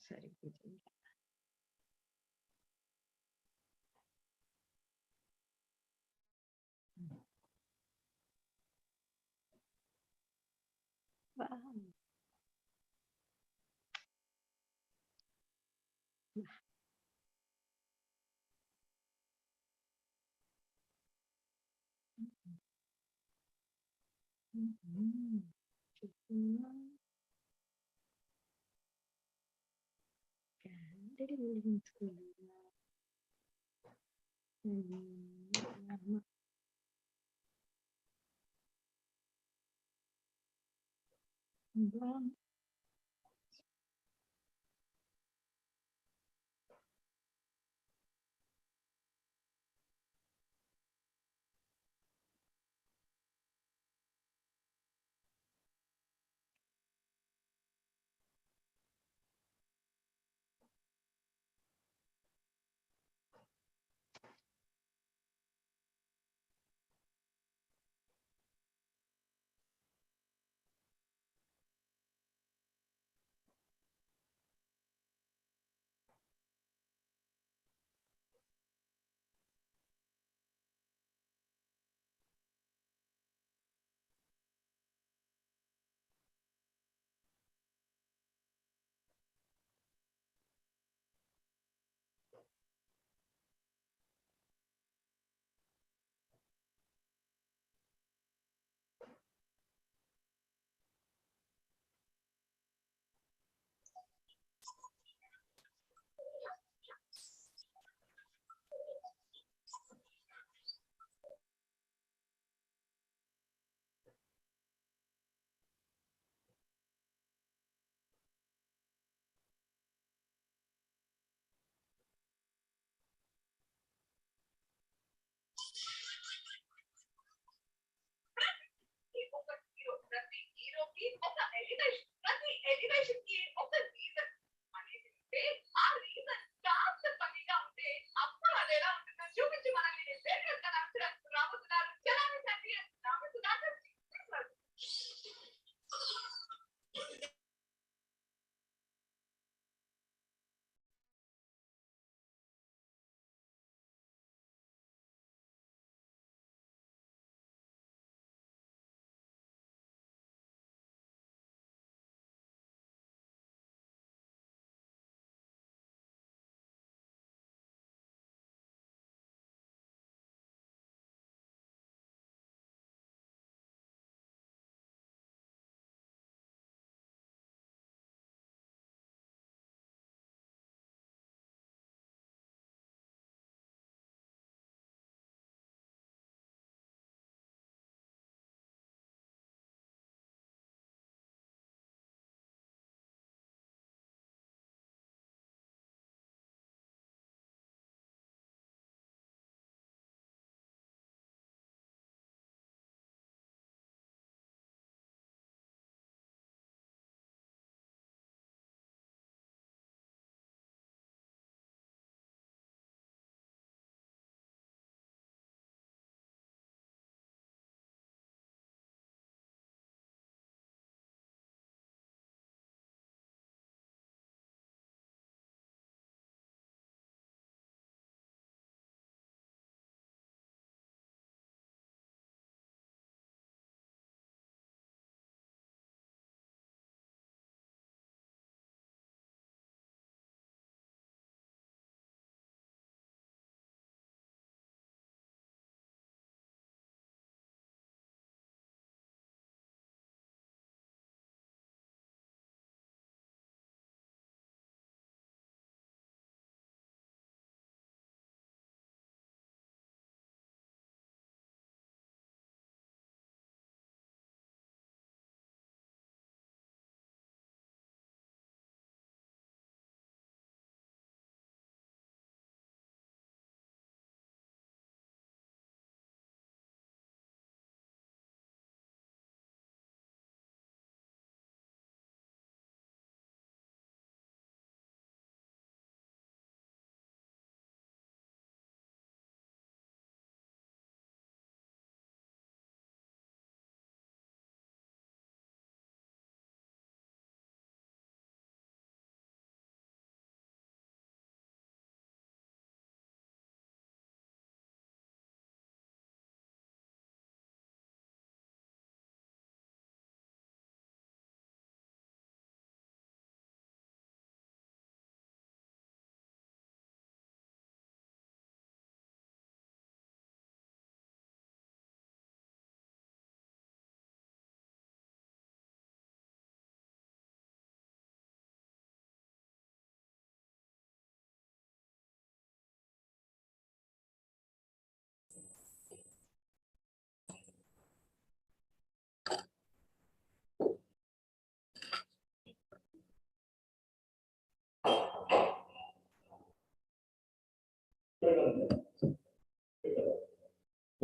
சரி பூஜை.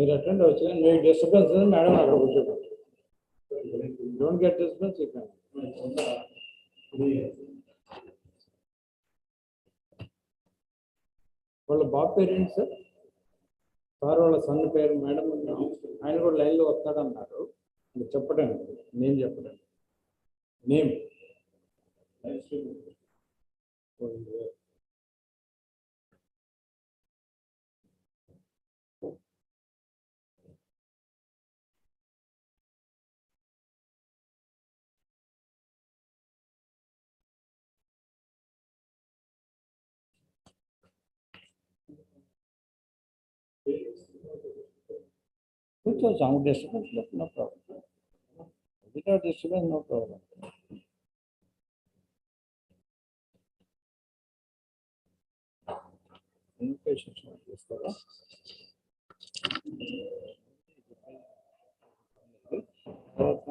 మీరు అటెండ్ అవచ్చు కానీ మీకు డిస్టర్బెన్స్ ఉంది మేడం అక్కడ కూర్చోబెట్టు. డోంట్ గెట్ డిస్టర్బెన్స్ ఇక్కడ. వాళ్ళ బాబు పేరు ఏంటి సార్? సార్ వాళ్ళ సన్ పేరు మేడం ఆయన కూడా లైన్లో వస్తాడన్నారు. చెప్పడానికి నేను చెప్పడానికి నేమ్ కూర్చోవచ్చు. ఆమె disturbance no problem. Without disturbance no problem. Invitations తీసుకోరా. తర్వాత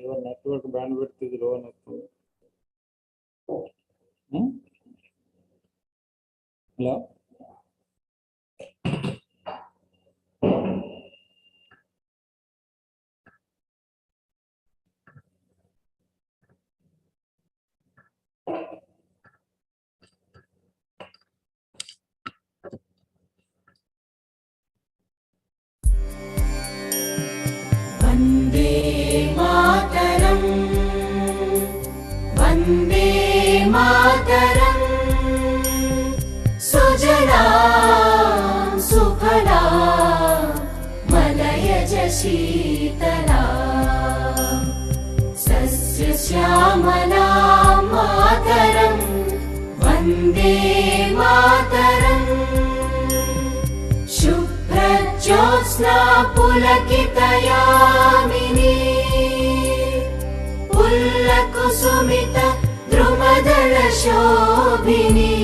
యువర్ నెట్వర్క్ బ్యాండ్ పెడితే ఇది లో అని వస్తుంది. హలో వందే మాతరం వందే మాతరం సుజలాం సుఫలాం మలయజ శీతలాం సస్యశ్యామలాం మాతరం వందే మాతరం శుభ్రజ్యోత్స్నా పులకితయామినీ పుల్లకుసుమిత ద్రుమదళ శోభినీ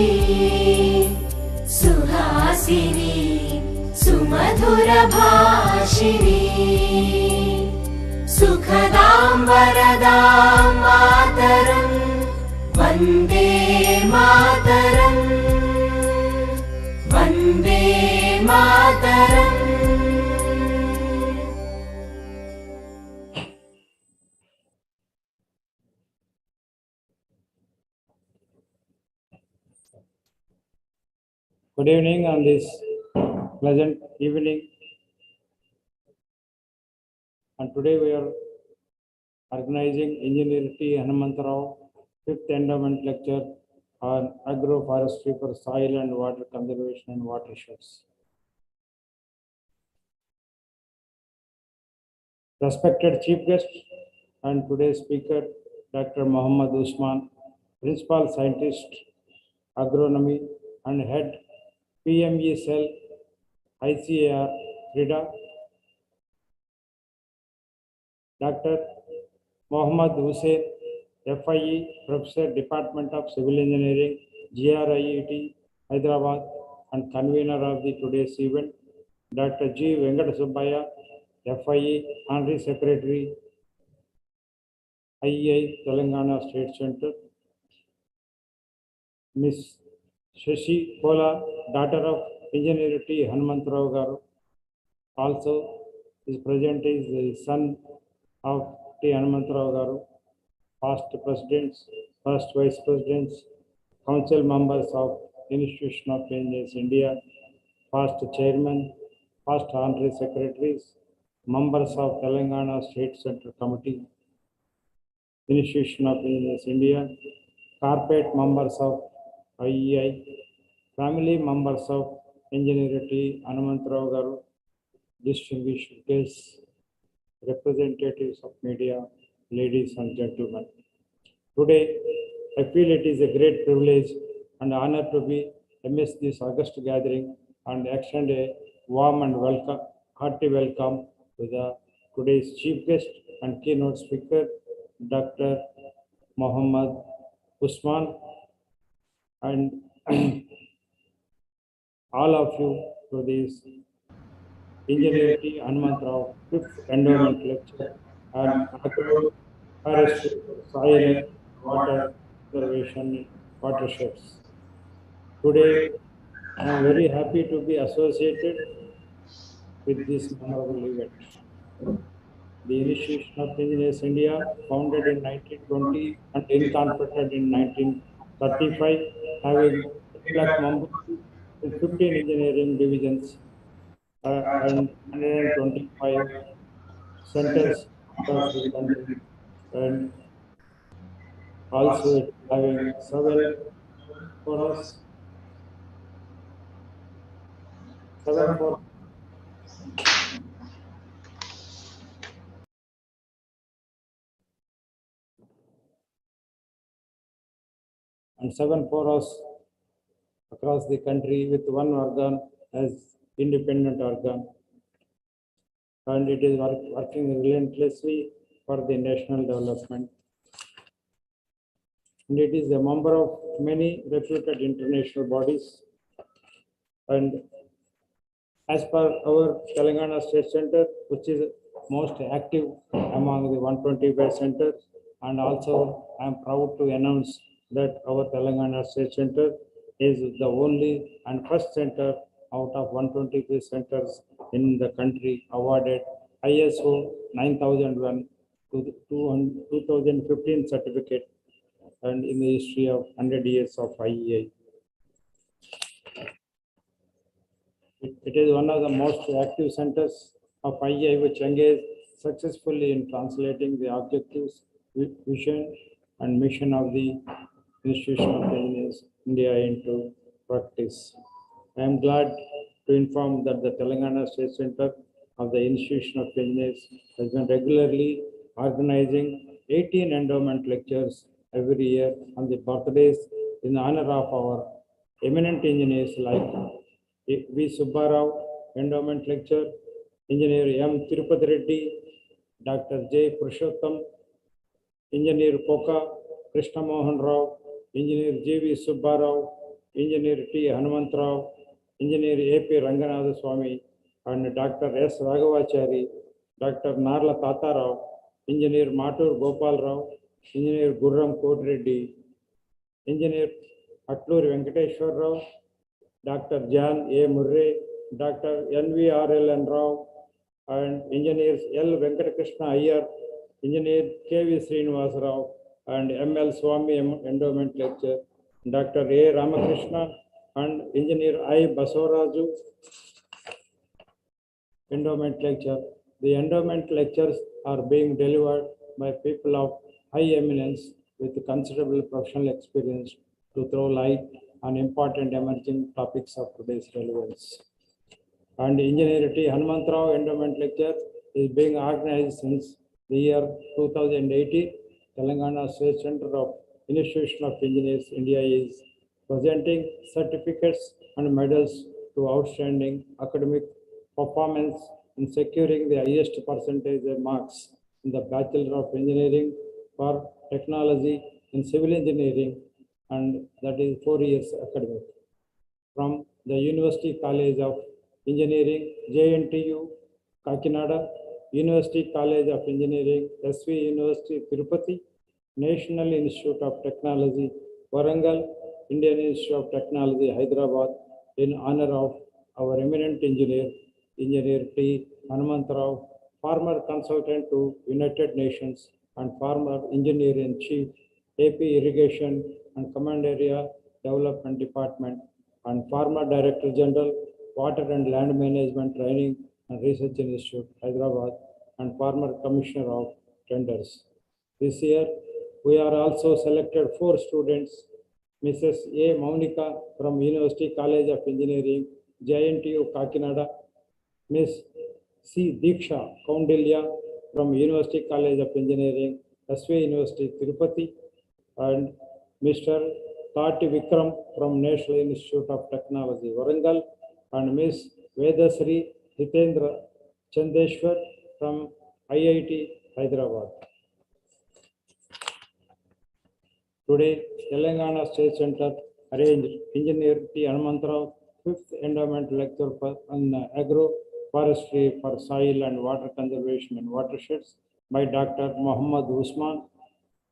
సుహాసినీ సుమధుర భాషిణీ సుఖదాం వరదాం మాతరం Vande Mataram Vande Mataram. Good evening on this pleasant evening. And today we are organizing Engineer T. Hanumantha 5th Endowment lecture on agroforestry for soil and water conservation and watersheds. Respected Chief Guest and today's speaker, Dr. Muhammad Usman, Principal Scientist, Agronomy and Head PME Cell, ICAR, FRIDA. Dr. Muhammad Hussain, FIE, Professor, Department of Civil Engineering, GRIET, Hyderabad, and convener of the today's event. Dr. G. Venkata Subbaya, FIE, Honorary Secretary, IEI, Telangana State Center. Miss Shashi Kola, daughter of Engineer T. Hanumantha Garu. Also is present is the son of T. Hanumantha Garu. Past presidents, past vice presidents, council members of Institution of Engineers India, past chairman, past honorary secretaries, members of Telangana State Center Committee, Institution of Engineers India, corporate members of IEI, family members of Engineer T. Hanumantha Garu, distinguished guests, representatives of media, ladies and gentlemen. Today, I feel it is a great privilege and honor to be amidst this august gathering and extend a warm and hearty welcome to today's chief guest and keynote speaker, Dr. Muhammad Usman, and all of you to this Engineer T. Hanumantha 5th Endowment lecture and agroforestry, soil and water conservation watersheds. Today, I am very happy to be associated with this memorable event. The Institution of Engineers India, founded in 1920 and incorporated in 1935, having 8 lakh members in 15 engineering divisions and 125 centers across the country, and also it having 7 forums, 7 forums and 7 forums across the country with one organ as independent organ, and it is working relentlessly for the national development. And it is a member of many reputed international bodies. And as per our Telangana State Center, which is most active among the 125 centers, and also I am proud to announce that our Telangana State Center is the only and first center out of 123 centers in the country awarded ISO 9001 to 2015 certificate, and in the history of 100 years of IEI. It is one of the most active centers of IEI which engage successfully in translating the objectives, vision, and mission of the Institution of Engineers India into practice. I am glad to inform that the Telangana State Center of the Institution of Engineers has been regularly organizing 18 endowment lectures every year on the birthdays in honor of our eminent engineers like V. Subbarao, Endowment Lecture, Engineer M. Tirupati Reddy, Dr. J. Purushottam, Engineer Koka Krishna Mohan Rao, Engineer J. V. Subbarao, Engineer T. Hanumantha Rao, Engineer A. P. Ranganatha Swami, and Dr. S. Raghavachari, Dr. Narla Tata Rao, Engineer Matur Gopal Rao, Engineer Gurram Kodreddy, Engineer Atluri Venkateshwar Rao, Dr. John A. Murray, Dr. N.V.R.L.N. Rao, and Engineers L. Venkatakrishna Iyer, Engineer K.V. Srinivas Rao, and M.L. Swami Endowment Lecture, Dr. A. Ramakrishna, and Engineer I. Basavaraju Endowment Lecture. The endowment lectures are being delivered by people of high eminence with considerable professional experience to throw light on important emerging topics of today's relevance. And Engineer T. Hanumantha Rao Endowment Lecture is being organized since the year 2018. Telangana State Center of Institution of Engineers India is presenting certificates and medals to outstanding academic performance in securing the highest percentage of marks in the Bachelor of Engineering for Technology in Civil Engineering, and that is 4 years academic, from the University College of Engineering, JNTU, Kakinada, University College of Engineering, SV University, Tirupati, National Institute of Technology, Warangal, Indian Institute of Technology, Hyderabad, in honor of our eminent engineer, Engineer T. Hanumantha Rao, former consultant to United Nations and former engineer-in-chief, AP Irrigation and Command Area Development Department, and former Director General, Water and Land Management Training and Research Institute, Hyderabad, and former Commissioner of Tenders. This year, we are also selected 4 students, Mrs. A. Maunika from University College of Engineering, JNTU, Kakinada, Ms. C. Diksha Kaundilya from University College of Engineering, SV University, Tirupati, and Mr. Tati Vikram from National Institute of Technology, Warangal, and Ms. Vedasri Hitendra Chandeshwar from IIT, Hyderabad. Today, Telangana State Center arranged Engineer T. Hanumantha Rao 5th Endowment Lecture on Agroforestry for Soil and Water Conservation in Watersheds by Dr. Muhammad Usman,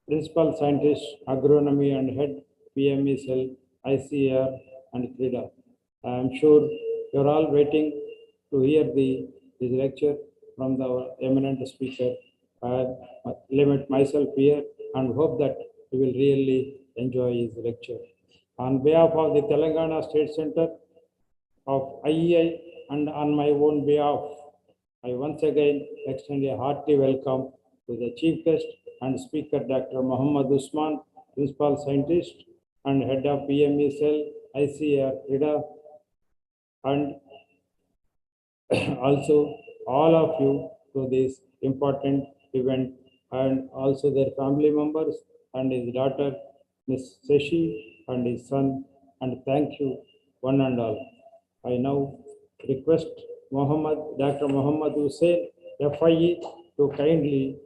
Principal Scientist, Agronomy and Head, PME Cell, ICAR and CRIDA. I am sure you are all waiting to hear the his lecture from the eminent speaker. I limit myself here and hope that you will really enjoy his lecture. On behalf of the Telangana State Center of IEI and on my own behalf, I once again extend a hearty welcome to the chief guest and speaker, Dr. Muhammad Usman, principal scientist and head of PME cell, ICR, IDA, and also all of you to this important event, and also their family members and his daughter, Miss Seshi, and his son, and thank you one and all. I now request Dr. Muhammad Hussain, FIE, to kindly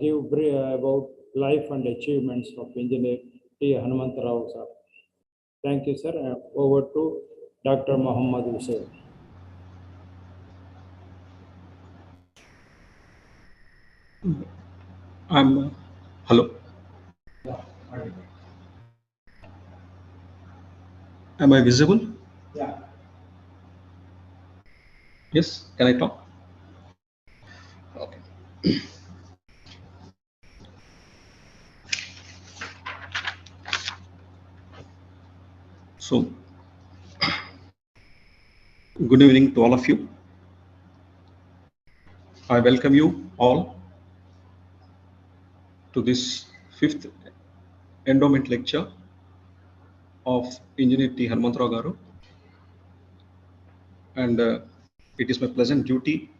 give brief about life and achievements of Engineer T. Hanumantha sir. Thank you, sir. Over to Dr. Muhammad Hussain. Hello. Am I visible? Yeah. Yes. Can I talk? Okay. So, good evening to all of you. I welcome you all to this 5th Endowment lecture of Engineer T. Hanumantha garu, and it is my pleasant duty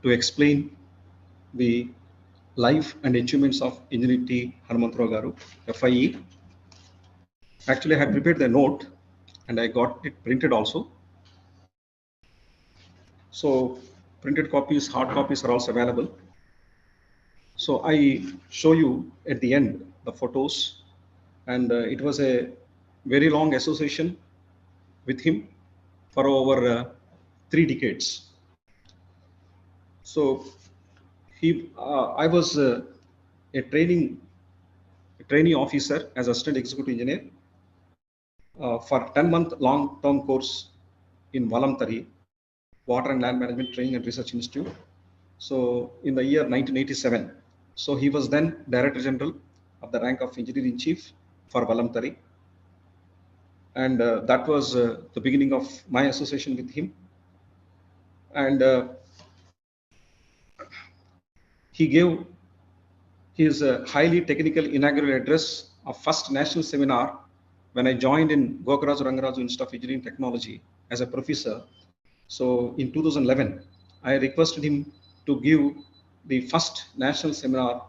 to explain the life and achievements of Engineer T. Hanumantha garu, FIE. Actually, I had prepared the note and I got it printed also. So printed copies, hard copies are also available. So I show you at the end the photos, and it was a very long association with him for over 3 decades. So I was a trainee officer as assistant executive engineer for 10-month long-term course in Valamtari, Water and Land Management Training and Research Institute. So in the year 1987, so he was then Director General of the rank of Engineer in Chief for Valamtari, and that was the beginning of my association with him. And he gave his highly technical inaugural address of first national seminar when I joined in Gokaraju Rangaraju Institute of Engineering Technology as a professor. So in 2011, I requested him to give the first national seminar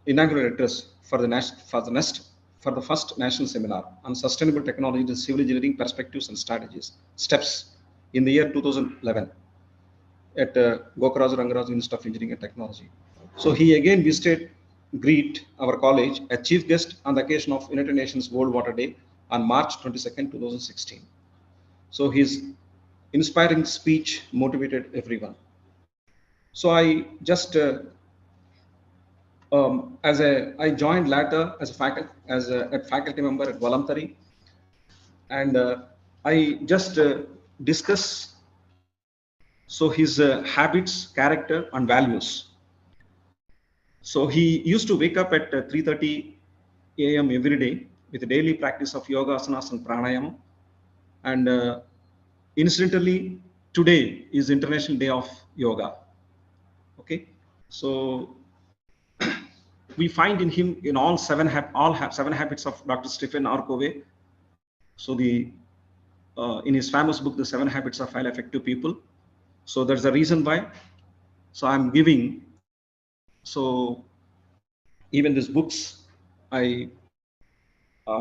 inaugural address for the first national seminar on sustainable technology in civil engineering perspectives and steps in the year 2011 at Gokaraju Rangaraju Institute of Engineering and Technology. So he again visited greet our college as chief guest on the occasion of United Nations World Water Day on March 22nd, 2016. So his inspiring speech motivated everyone. So I just I joined later as a faculty member at Valamtari, and I just discuss his habits, character, and values. So he used to wake up at 3:30 a.m. every day with a daily practice of yoga, asanas, and pranayama. And incidentally, today is International Day of Yoga. Okay, so we find in him in all seven habits of Dr. Stephen R. Covey. So in his famous book, The 7 Habits of Highly Effective People. So there's a reason why. So I'm giving. So even these books, I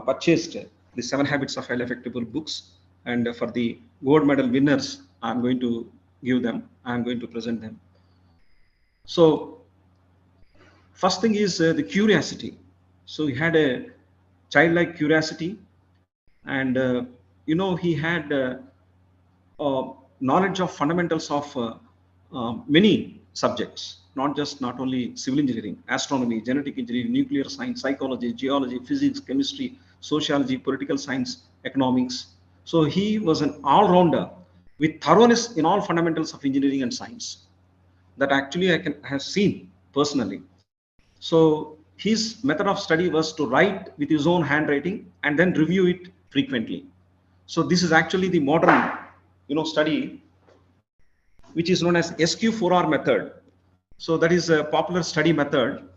purchased the 7 Habits of Highly Effective People books, and for the gold medal winners, I'm going to give them. I'm going to present them. So first thing is the curiosity. So he had a childlike curiosity, and he had knowledge of fundamentals of many subjects, not only civil engineering, astronomy, genetic engineering, nuclear science, psychology, geology, physics, chemistry, sociology, political science, economics. So he was an all-rounder with thoroughness in all fundamentals of engineering and science. That actually I have seen personally. So his method of study was to write with his own handwriting and then review it frequently. So this is actually the modern, study, which is known as SQ4R method. So that is a popular study method,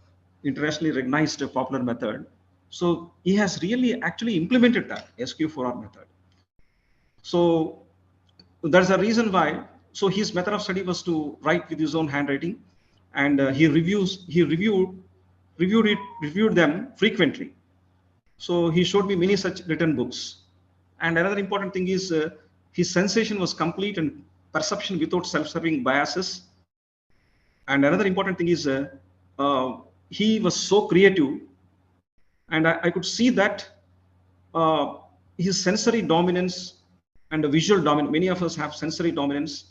internationally recognized popular method. So he has really actually implemented that SQ4R method. So there's a reason why. So his method of study was to write with his own handwriting, and he reviewed them frequently. So he showed me many such written books. And another important thing is his sensation was complete and perception without self-serving biases. And another important thing is he was so creative, and I could see that his sensory dominance and the visual dominance. Many of us have sensory dominance.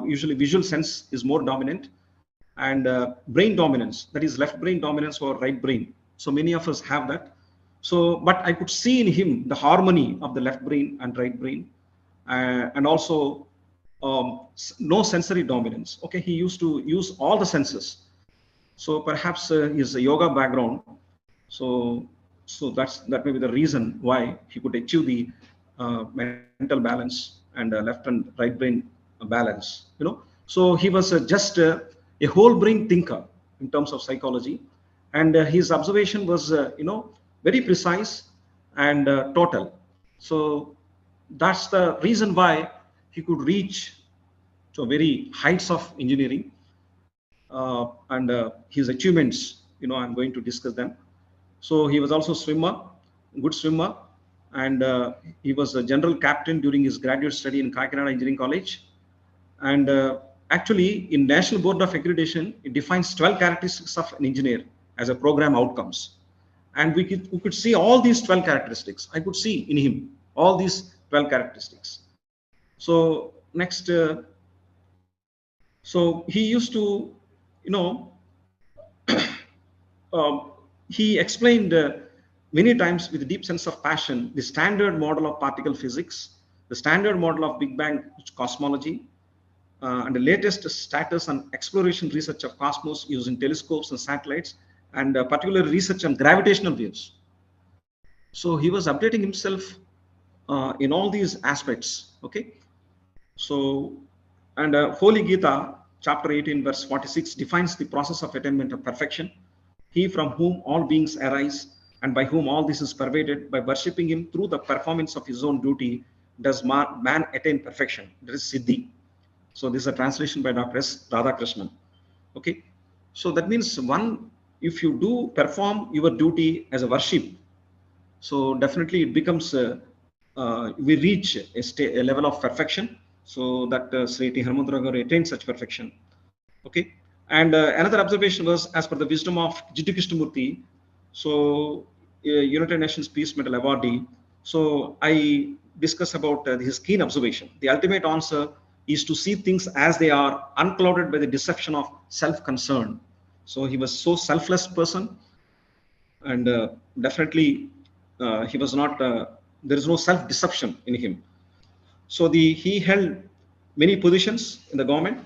Usually visual sense is more dominant, and brain dominance, that is left brain dominance or right brain. So many of us have that. So, but I could see in him the harmony of the left brain and right brain, and also no sensory dominance. Okay, he used to use all the senses. So perhaps his yoga background. So that may be the reason why he could achieve the mental balance and left and right brain balance. So he was just a whole brain thinker in terms of psychology, and his observation was very precise and total. So that's the reason why he could reach to very heights of engineering, and his achievements. I'm going to discuss them. So he was also good swimmer, and he was a general captain during his graduate study in Kakinada Engineering College. And actually, in National Board of Accreditation, it defines 12 characteristics of an engineer as a program outcomes. And we could see all these 12 characteristics. I could see in him all these 12 characteristics. So next, so he used to, he explained many times with a deep sense of passion the standard model of particle physics, the standard model of Big Bang cosmology, and the latest status on exploration research of cosmos using telescopes and satellites, and particular research on gravitational waves. So he was updating himself in all these aspects. Okay. So, and Holy Gita, chapter 18, verse 46, defines the process of attainment of perfection. He from whom all beings arise, and by whom all this is pervaded, by worshipping him through the performance of his own duty, does man attain perfection. That is Siddhi. So this is a translation by Dr. S. Radhakrishnan. Okay. So that means if you do perform your duty as a worship, so definitely it becomes, we reach a level of perfection, so that Sri T. Hanumantha attained such perfection. Okay. And another observation was, as per the wisdom of Jiddu Krishnamurti, so United Nations Peace Medal awardee. So I discuss about his keen observation. The ultimate answer is to see things as they are, unclouded by the deception of self-concern. So he was so selfless person, and definitely he was not. There is no self-deception in him. So he held many positions in the government.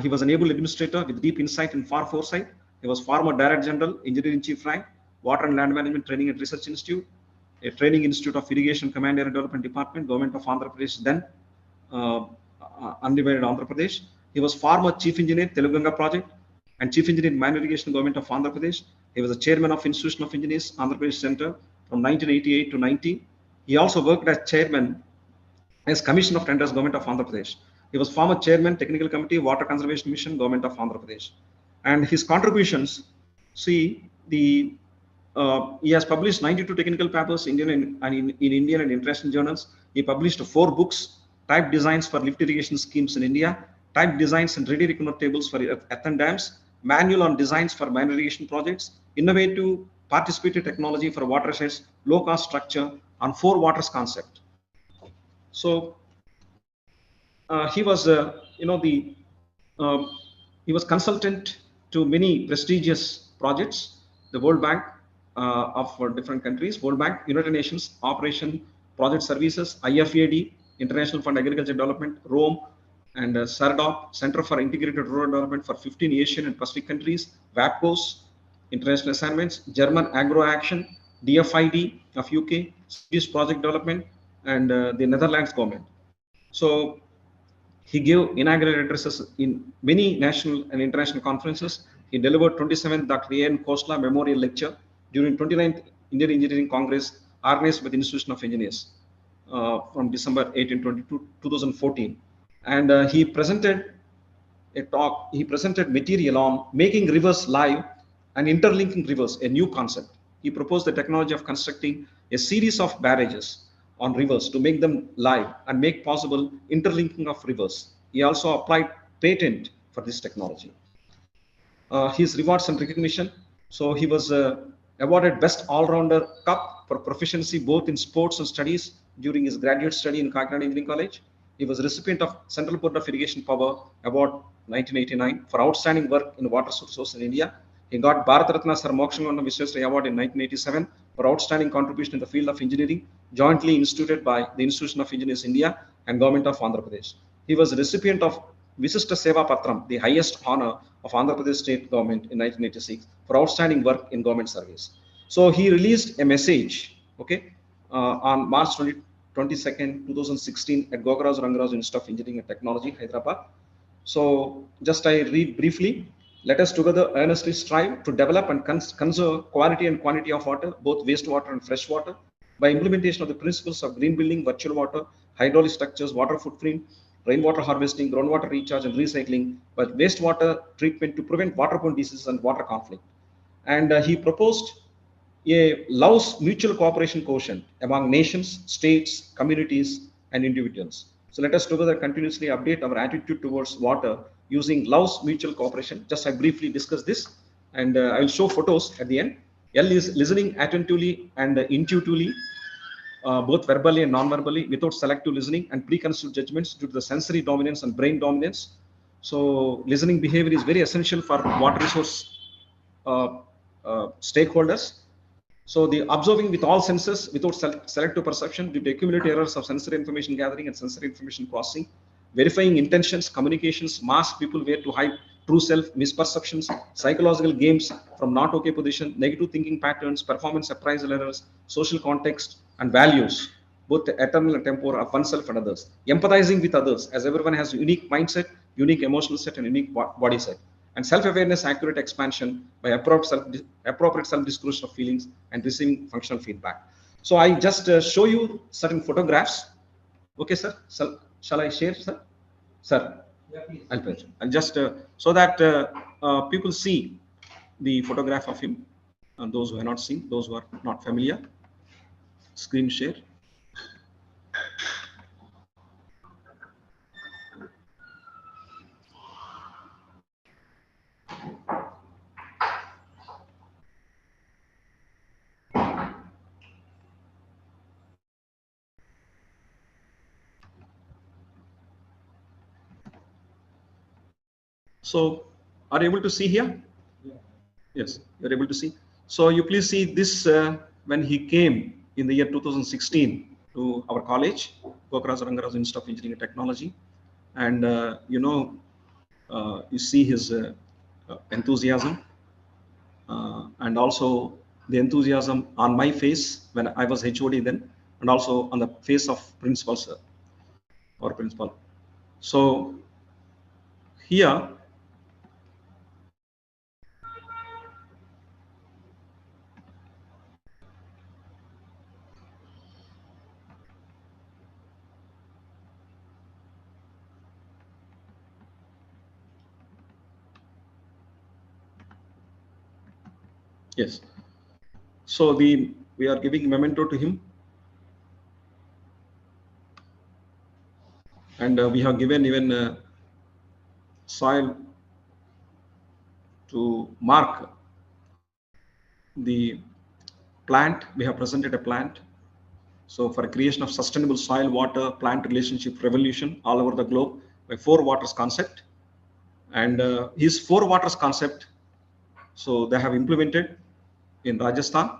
He was an able administrator with deep insight and far foresight. He was former Director General, Engineering Chief Rank, Water and Land Management Training and Research Institute, a Training Institute of Irrigation Command Area Development Department, Government of Andhra Pradesh, then undivided Andhra Pradesh. He was former Chief Engineer, Telanganga Project, and Chief Engineer in Mine Irrigation, Government of Andhra Pradesh. He was the Chairman of Institution of Engineers, Andhra Pradesh Center from 1988 to 90. He also worked as Chairman as Commission of Tenders, Government of Andhra Pradesh. He was former Chairman, Technical Committee, Water Conservation Mission, Government of Andhra Pradesh. And his contributions, he has published 92 technical papers in Indian and international journals. He published 4 books, Type Designs for Lift Irrigation Schemes in India, Type Designs and Ready Reckoner Tables for earthen dams, Manual on Designs for Mine Irrigation Projects, Innovative Participatory Technology for Watersheds, Low Cost Structure on 4 Waters Concept. So he was, he was consultant to many prestigious projects, the World Bank of different countries, World Bank, United Nations, Operation Project Services, IFAD, International Fund Agriculture Development, Rome, and SARDOP, Center for Integrated Rural Development for 15 Asian and Pacific countries, WAPCOS, international assignments, German Agro Action, DFID of UK, Swedish Project Development, and the Netherlands government. So he gave inaugural addresses in many national and international conferences. He delivered 27th Dr. A.N. Khosla Memorial Lecture during 29th Indian Engineering Congress organized by the Institution of Engineers from December 18, 2014. And he presented a talk, he presented material on making rivers live and interlinking rivers, a new concept. He proposed the technology of constructing a series of barrages on rivers to make them live and make possible interlinking of rivers. He also applied patent for this technology. His rewards and recognition. So he was awarded Best All-Rounder Cup for proficiency both in sports and studies during his graduate study in Kakinada Engineering College. He was a recipient of Central Board of Irrigation Power Award 1989 for outstanding work in water sources in India. He got Bharat Ratna Sir Mokshananda Viswesvaraya Award in 1987 for outstanding contribution in the field of engineering, jointly instituted by the Institution of Engineers India and Government of Andhra Pradesh. He was a recipient of Visishta Seva Patram, the highest honor of Andhra Pradesh state government in 1986 for outstanding work in government service. So he released a message, okay, on March 22nd, 2016 at Gogarazu Rangarazu Institute of Engineering and Technology, Hyderabad. So just I read briefly. Let us together earnestly strive to develop and conserve quality and quantity of water, both wastewater and fresh water, by implementation of the principles of green building, virtual water, hydraulic structures, water footprint, rainwater harvesting, groundwater recharge and recycling, but wastewater treatment to prevent waterborne diseases and water conflict. And he proposed a Laos mutual cooperation quotient among nations, states, communities, and individuals. So let us together continuously update our attitude towards water using Laos mutual cooperation. Just I briefly discuss this, and I will show photos at the end. L is listening attentively and intuitively, both verbally and non-verbally, without selective listening and preconceived judgments due to the sensory dominance and brain dominance. So listening behavior is very essential for water resource stakeholders. So the observing with all senses without selective perception due to accumulated errors of sensory information gathering and sensory information processing, verifying intentions, communications, mask people where to hide true self, misperceptions, psychological games from not okay position, negative thinking patterns, performance appraisal errors, social context, and values, both the eternal and temporal of oneself and others. Empathizing with others, as everyone has a unique mindset, unique emotional set, and unique body set. And self-awareness, accurate expansion by appropriate self-disclosure of feelings and receiving functional feedback. So I just show you certain photographs. Okay, sir. So, shall I share, sir? Sir, yeah, please. I'll press. And just so that people see the photograph of him, and those who are not seen, those who are not familiar. Screen share. So, are you able to see here? Yeah. Yes, you're able to see. So, you please see this when he came in the year 2016 to our college, Gogarazu Rangarazu Institute of Engineering and Technology. And, you see his enthusiasm and also the enthusiasm on my face when I was HOD then, and also on the face of principal, sir, or principal. So, here, yes. So we are giving memento to him, and we have given even soil to mark the plant. We have presented a plant. So for creation of sustainable soil, water, plant relationship revolution all over the globe by 4 waters concept, and his 4 waters concept. So they have implemented in Rajasthan.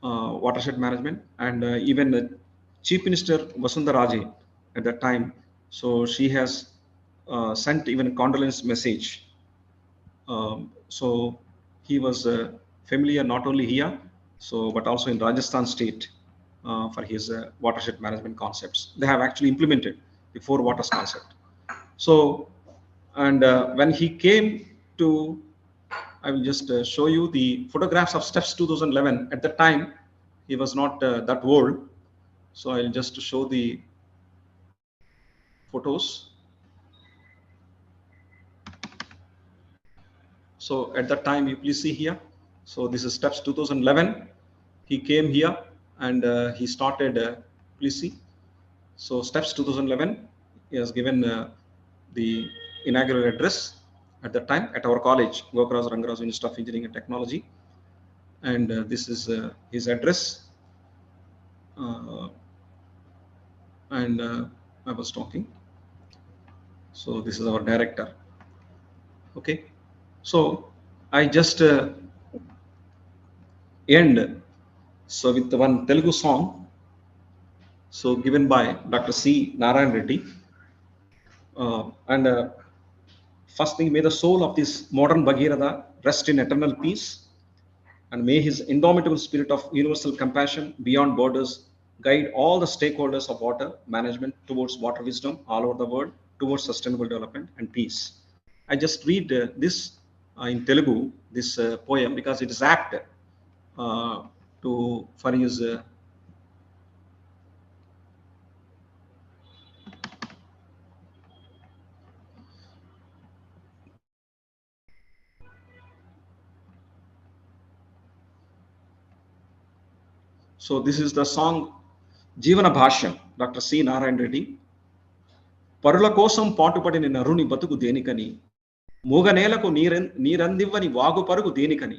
Watershed management, and even Chief Minister Vasundhara Raje at that time. So she has sent even a condolence message. So he was familiar not only here, so but also in Rajasthan state for his watershed management concepts. They have actually implemented the four waters concept. So, and when he came to, I will just show you the photographs of Steps 2011. At the time, he was not that old. So I'll just show the photos. So at that time, you please see here. So this is Steps 2011. He came here and he started, please see. So Steps 2011, he has given the inaugural address at that time at our college, Gokaraj Rangaraj Institute of Engineering and Technology. And this is his address. And I was talking. So this is our director. Okay. So I just end so with one Telugu song. So given by Dr. C. Narayan Reddy. And first thing, may the soul of this modern Bhagirath rest in eternal peace, and may his indomitable spirit of universal compassion beyond borders guide all the stakeholders of water management towards water wisdom all over the world, towards sustainable development and peace. I just read this in Telugu, this poem, because it is apt for his so this is the song Jeevana Bhashyam, Dr. C. Narayan Reddy. పరుల కోసం పాటుపడిన నరుని బతుకు దేనికని, మూగనేలకు నీరందివ్వని వాగుపరుగు దేనికని,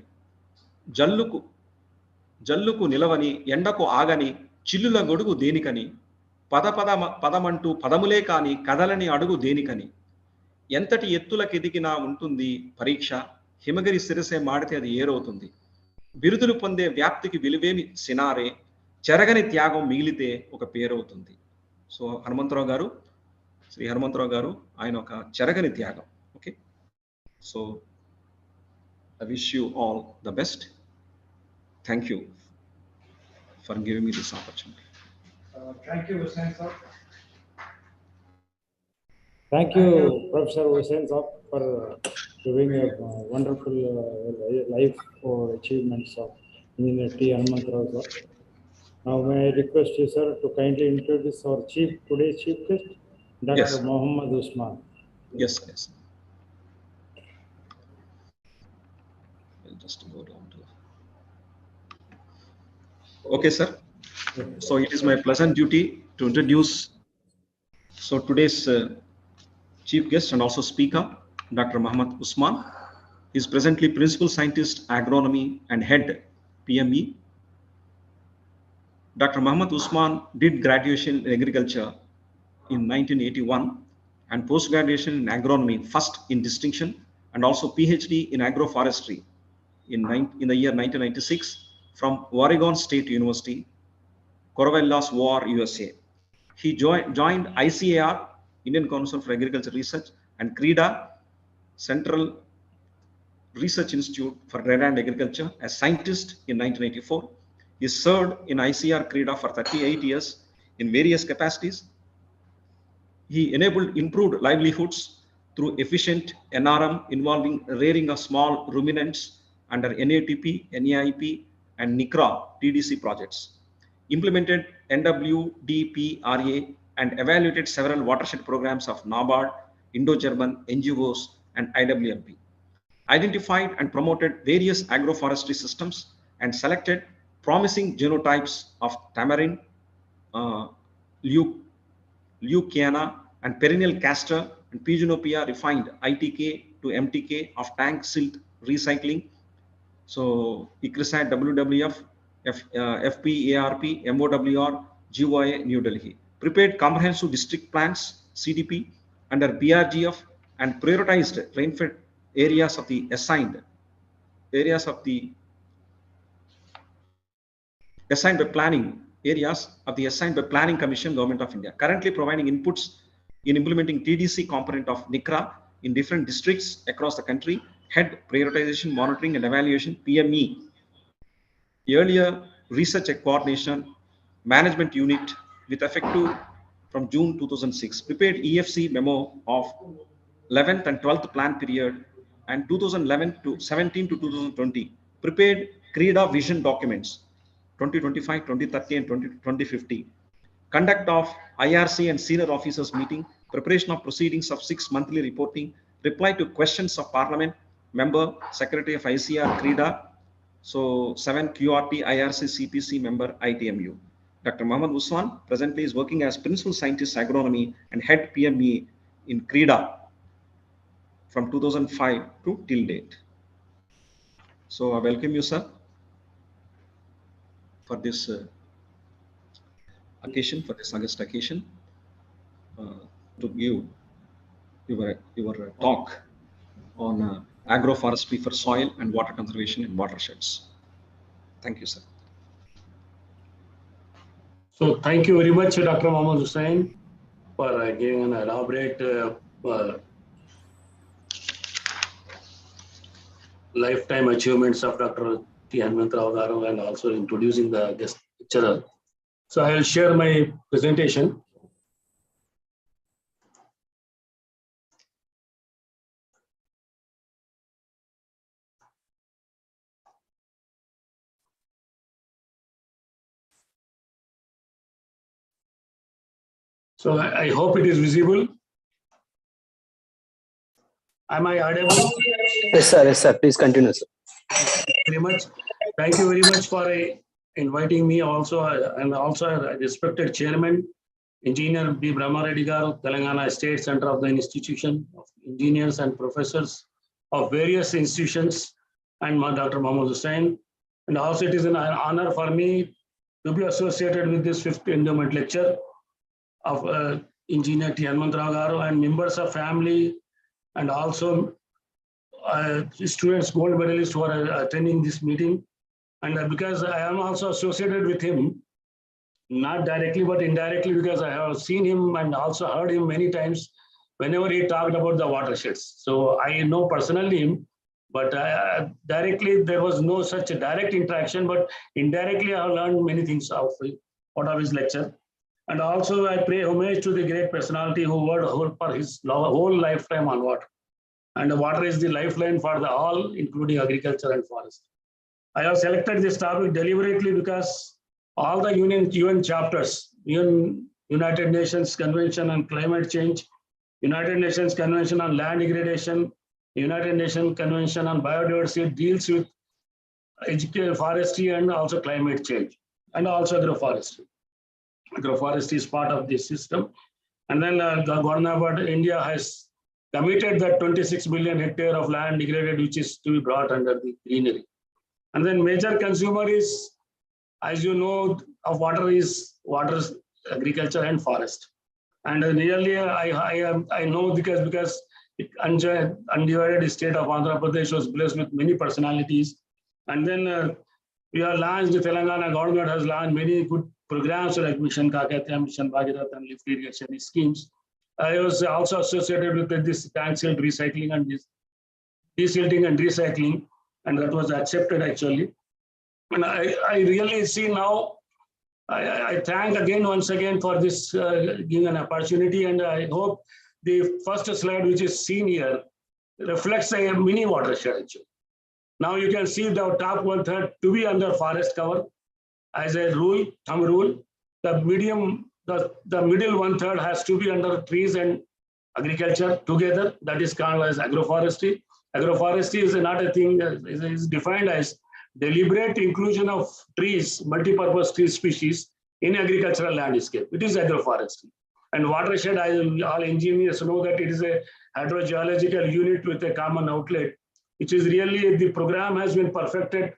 జల్లుకు నిలవని ఎండకు ఆగని చిల్లుల గొడుగు దేనికని, పదమంటూ పదములే కాని కదలని అడుగు దేనికని, ఎంతటి ఎత్తులకెదిగినా ఉంటుంది పరీక్ష, హిమగిరి శిరసే మాడితే అది ఏరవుతుంది, బిరుదులు పొందే వ్యాప్తికి విలువేమి సినారే, చెరగని త్యాగం మిగిలితే ఒక పేరవుతుంది. సో హనుమంతరావు గారు, శ్రీ హనుమంతరావు గారు, ఆయన ఒక చెరగని త్యాగం. Okay, so I wish you all the best. Thank you for giving me this opportunity. Thank you, Hussain sir. Thank you, Professor Hussain sir, for giving a wonderful life for achievements of Engineer T. Hanumantha sir. Now may I request you, sir, to kindly introduce our today's chief guest, Dr. Yes. Mohammed Usman. Yes, yes. I'll just go down to. Okay, sir. So it is my pleasant duty to introduce today's chief guest and also speaker, Dr. Mohammed Usman. He is presently Principal Scientist, Agronomy and Head, PME. Dr. Mohammed Usman did graduation in agriculture in 1981 and post-graduation in agronomy, first in distinction, and also PhD in agroforestry in the year 1996 from Oregon State University, Corvallis, War, USA. He joined ICAR, Indian Council for Agriculture Research, and CREDA, Central Research Institute for Dairy and Agriculture, as scientist in 1984. He served in ICAR CREDA for 38 years in various capacities. He enabled improved livelihoods through efficient NRM involving rearing of small ruminants under NATP, NAIP, and NICRA TDC projects, implemented NWDPRA, and evaluated several watershed programs of NABARD, Indo-German, NGOs, and IWMP, identified and promoted various agroforestry systems, and selected promising genotypes of tamarind, leucaena, and perennial castor, and Pigeonopia refined ITK to MTK of tank silt recycling. So ICRISAT, WWF, FPARP, MOWR, GOI, New Delhi. Prepared comprehensive district plans, CDP, under BRGF, and prioritized rainfed areas of the assigned by planning areas of the assigned by Planning Commission, Government of India. Currently providing inputs in implementing TDC component of NICRA in different districts across the country. Head Prioritization, Monitoring and Evaluation, PME. Earlier, Research and Coordination Management Unit with effective from June 2006. Prepared EFC memo of 11th and 12th plan period and 2011 to 17 to 2020. Prepared CREDA vision documents 2025, 2030 and 2050. Conduct of IRC and senior officers meeting, preparation of proceedings of 6 monthly reporting, reply to questions of Parliament, member, Secretary of ICR, CREDA, so 7 QRT, IRC, CPC member, ITMU. Dr. Mohammad Usman presently is working as Principal Scientist Agronomy and Head PME in CREDA from 2005 to till date. So I welcome you, sir, for this occasion, for this August occasion, to give your talk on agroforestry for soil and water conservation in watersheds. Thank you, sir. So thank you very much, Dr. Mohammad Hussain, for giving an elaborate lifetime achievements of Dr. T. Hanumantha Garu and also introducing the guest lecturer. So I will share my presentation. So I hope it is visible. Am I audible? Yes, sir. Yes, sir. Please continue, sir. Very much. Thank you very much for inviting me also, and also respected Chairman, Engineer B. Brahma Reddy Garu, Telangana State Center of the Institution of Engineers and Professors of various institutions, and Dr. Mohammad Hussain. And also it is an honor for me to be associated with this 5th endowment lecture of Engineer T. Hanumantha Garu and members of family, and also students, gold medalists who are attending this meeting. And because I am also associated with him, not directly but indirectly, because I have seen him and also heard him many times whenever he talked about the watersheds. So I know personally him, but directly there was no such direct interaction, but indirectly I have learned many things out of his lecture. And also I pay homage to the great personality who worked for his whole lifetime on water. And water is the lifeline for the all, including agriculture and forest. I have selected this topic deliberately because all the UN chapters, United Nations Convention on Climate Change, United Nations Convention on Land Degradation, United Nations Convention on Biodiversity deals with forestry and also climate change, and also agroforestry. Agroforestry is part of this system. And then the government of India has committed that 26 million hectare of land degraded, which is to be brought under the greenery. And then major consumer is, as you know, of water is agriculture and forest. And nearly I know because undivided state of Andhra Pradesh was blessed with many personalities. And then we have launched, the Telangana government has launched many good programs like Mission Kakatiya, Mission Bhagirath and lift irrigation schemes. I was also associated with this tank silt recycling and this desilting and recycling, and that was accepted actually. And I really see now, I thank again once again for this giving an opportunity, and I hope the first slide which is seen here reflects a mini watershed actually. Now you can see the top 1/3 to be under forest cover as a rule, thumb rule. The middle 1/3 has to be under trees and agriculture together. That is called as agroforestry. Agroforestry is not a thing, is defined as deliberate inclusion of trees, multi-purpose tree species in agricultural landscape. It is agroforestry. And watershed, all engineers know that it is a hydrogeological unit with a common outlet, which is really, the program has been perfected,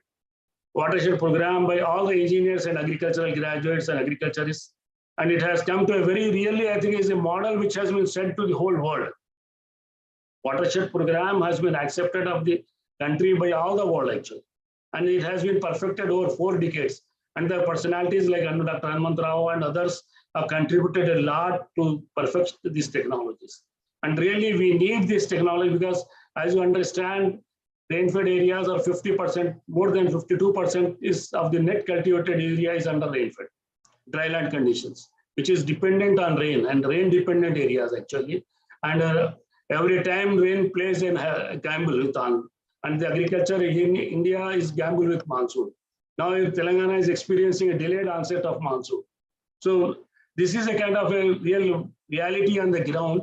watershed program, by all the engineers and agricultural graduates and agriculturists. And it has come to a very, really, I think is a model which has been sent to the whole world. Watershed program has been accepted of the country by all the world actually. And it has been perfected over 4 decades. And the personalities like Dr. Hanumantha and others have contributed a lot to perfect these technologies. And really, we need this technology because, as you understand, rainfed areas are 50%, more than 52% is of the net cultivated area is under rainfed, dryland conditions, which is dependent on rain and rain-dependent areas actually. And every time rain plays a gamble with on, and the agriculture in India is gamble with monsoon. Now Telangana is experiencing a delayed onset of monsoon. So this is a kind of a real reality on the ground.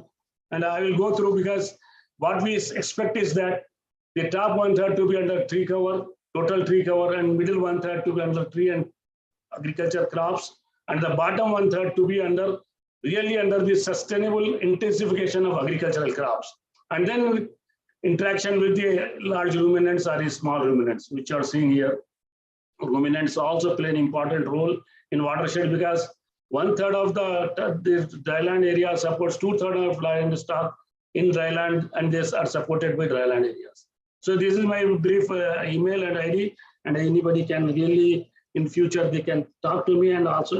And I will go through because what we expect is that the top 1/3 to be under tree cover, total tree cover, and middle 1/3 to be under tree and agriculture crops, and the bottom 1/3 to be under really under the sustainable intensification of agricultural crops. And then interaction with the large ruminants or the small ruminants, which are seen here. Ruminants also play an important role in watershed because 1/3 of the dryland area supports 2/3 of livestock in dryland, and these are supported by dryland areas. So this is my brief email and ID, and anybody can really in future they can talk to me. And also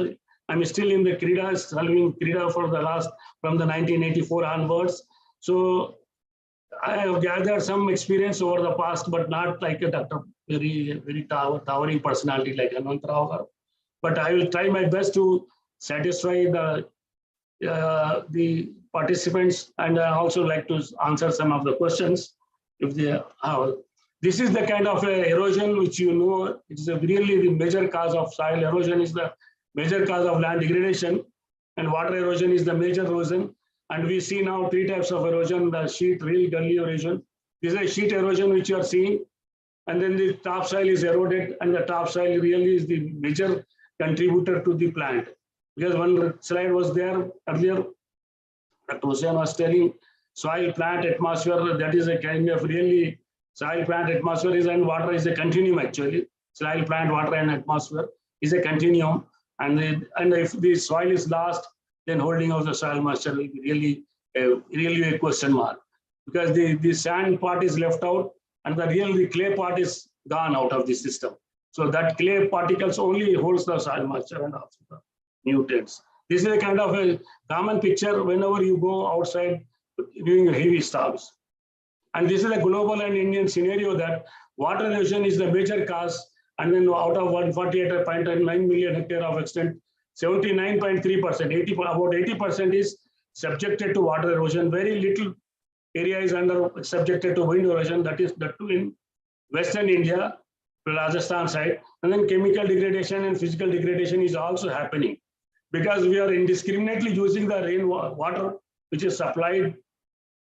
I'm still in the CRIDA, serving CRIDA for the last from the 1984 onwards. So I have gathered some experience over the past, but not like a doctor, very towering personality like Hanumantha. But I will try my best to satisfy the participants, and I also like to answer some of the questions if they have. This is the kind of erosion which you know it is really the major cause of soil erosion is the major cause of land degradation, and water erosion is the major erosion. And we see now 3 types of erosion: the sheet, rill, gully erosion. This is a sheet erosion which you are seeing, and then the topsoil is eroded, and the topsoil really is the major contributor to the plant. Because one slide was there earlier, Dr. Hussain was telling soil, plant, atmosphere, that is a kind of really soil, plant, atmosphere is, and water is a continuum actually. Soil, plant, water and atmosphere is a continuum. And if the soil is lost, then holding of the soil moisture will be really a question mark. Because the sand part is left out and the clay part is gone out of the system. So that clay particles only holds the soil moisture and also the nutrients. This is a kind of a common picture whenever you go outside during heavy storms. And this is a global and Indian scenario that water erosion is the major cause. And then out of 148.9 million hectare of extent, 79.3%, about 80% is subjected to water erosion. Very little area is subjected to wind erosion. That is that too in Western India, Rajasthan side. And then chemical degradation and physical degradation is also happening because we are indiscriminately using the rainwater, which is supplied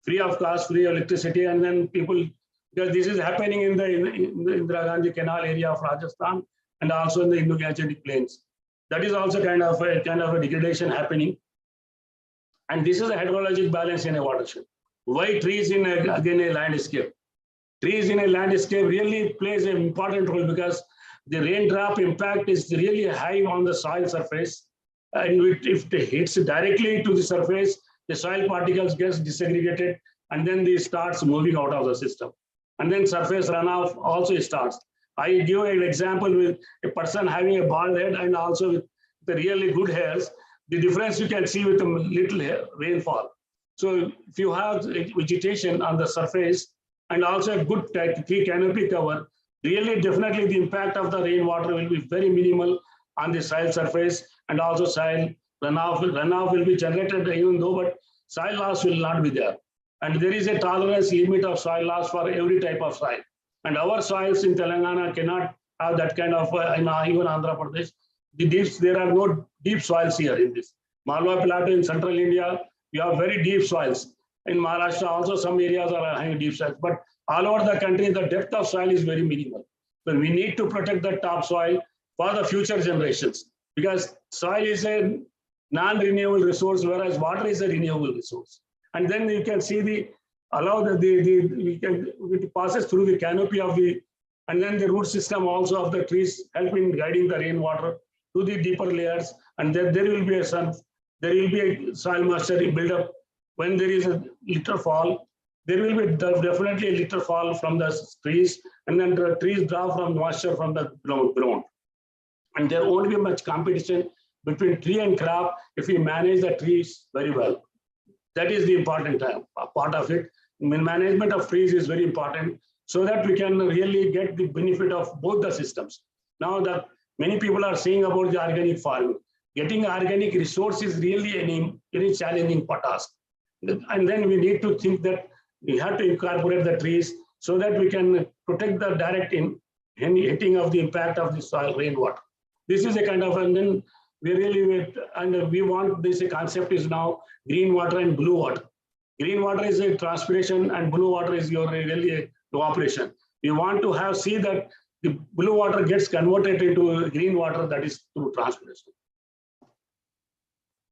free of cost, free electricity, and then people, because this is happening in the Indira Gandhi Canal area of Rajasthan and also in the Indo-Gangetic plains. That is also kind of a degradation happening. And this is a hydrologic balance in a watershed. Why trees in a landscape? Trees in a landscape really plays an important role because the raindrop impact is really high on the soil surface. And if it hits directly to the surface, the soil particles gets disaggregated and then they starts moving out of the system. And then surface runoff also starts. I give an example with a person having a bald head and also with the really good hairs. The difference you can see with the little rainfall. So if you have vegetation on the surface and also a good tree canopy cover, really definitely the impact of the rainwater will be very minimal on the soil surface, and also soil runoff will be generated even though, but soil loss will not be there. And there is a tolerance limit of soil loss for every type of soil. And our soils in Telangana cannot have that kind of, even Andhra Pradesh, there are no deep soils here in this. Malwa Plateau in central India, you have very deep soils. In Maharashtra also some areas are having deep soils, but all over the country, the depth of soil is very minimal. So we need to protect the topsoil for the future generations, because soil is a non-renewable resource, whereas water is a renewable resource. And then you can see it passes through the canopy of and then the root system also of the trees helping guiding the rainwater to the deeper layers, and then there will be a soil moisture build up. When there is a litter fall, there will be definitely a litter fall from the trees, and then the trees draw from moisture from the ground. And there won't be much competition between tree and crop if we manage the trees very well. That is the important part of it. Management of trees is very important so that we can really get the benefit of both the systems. Now that many people are saying about the organic farming, getting organic resource is really a very challenging task. And then we need to think that we have to incorporate the trees so that we can protect the direct hitting of the impact of the soil rainwater. This is a kind of, and then we really, and we want this concept is now green water and blue water. Green water is a transpiration and blue water is your really evaporation. We want to see that the blue water gets converted into green water, that is through transpiration.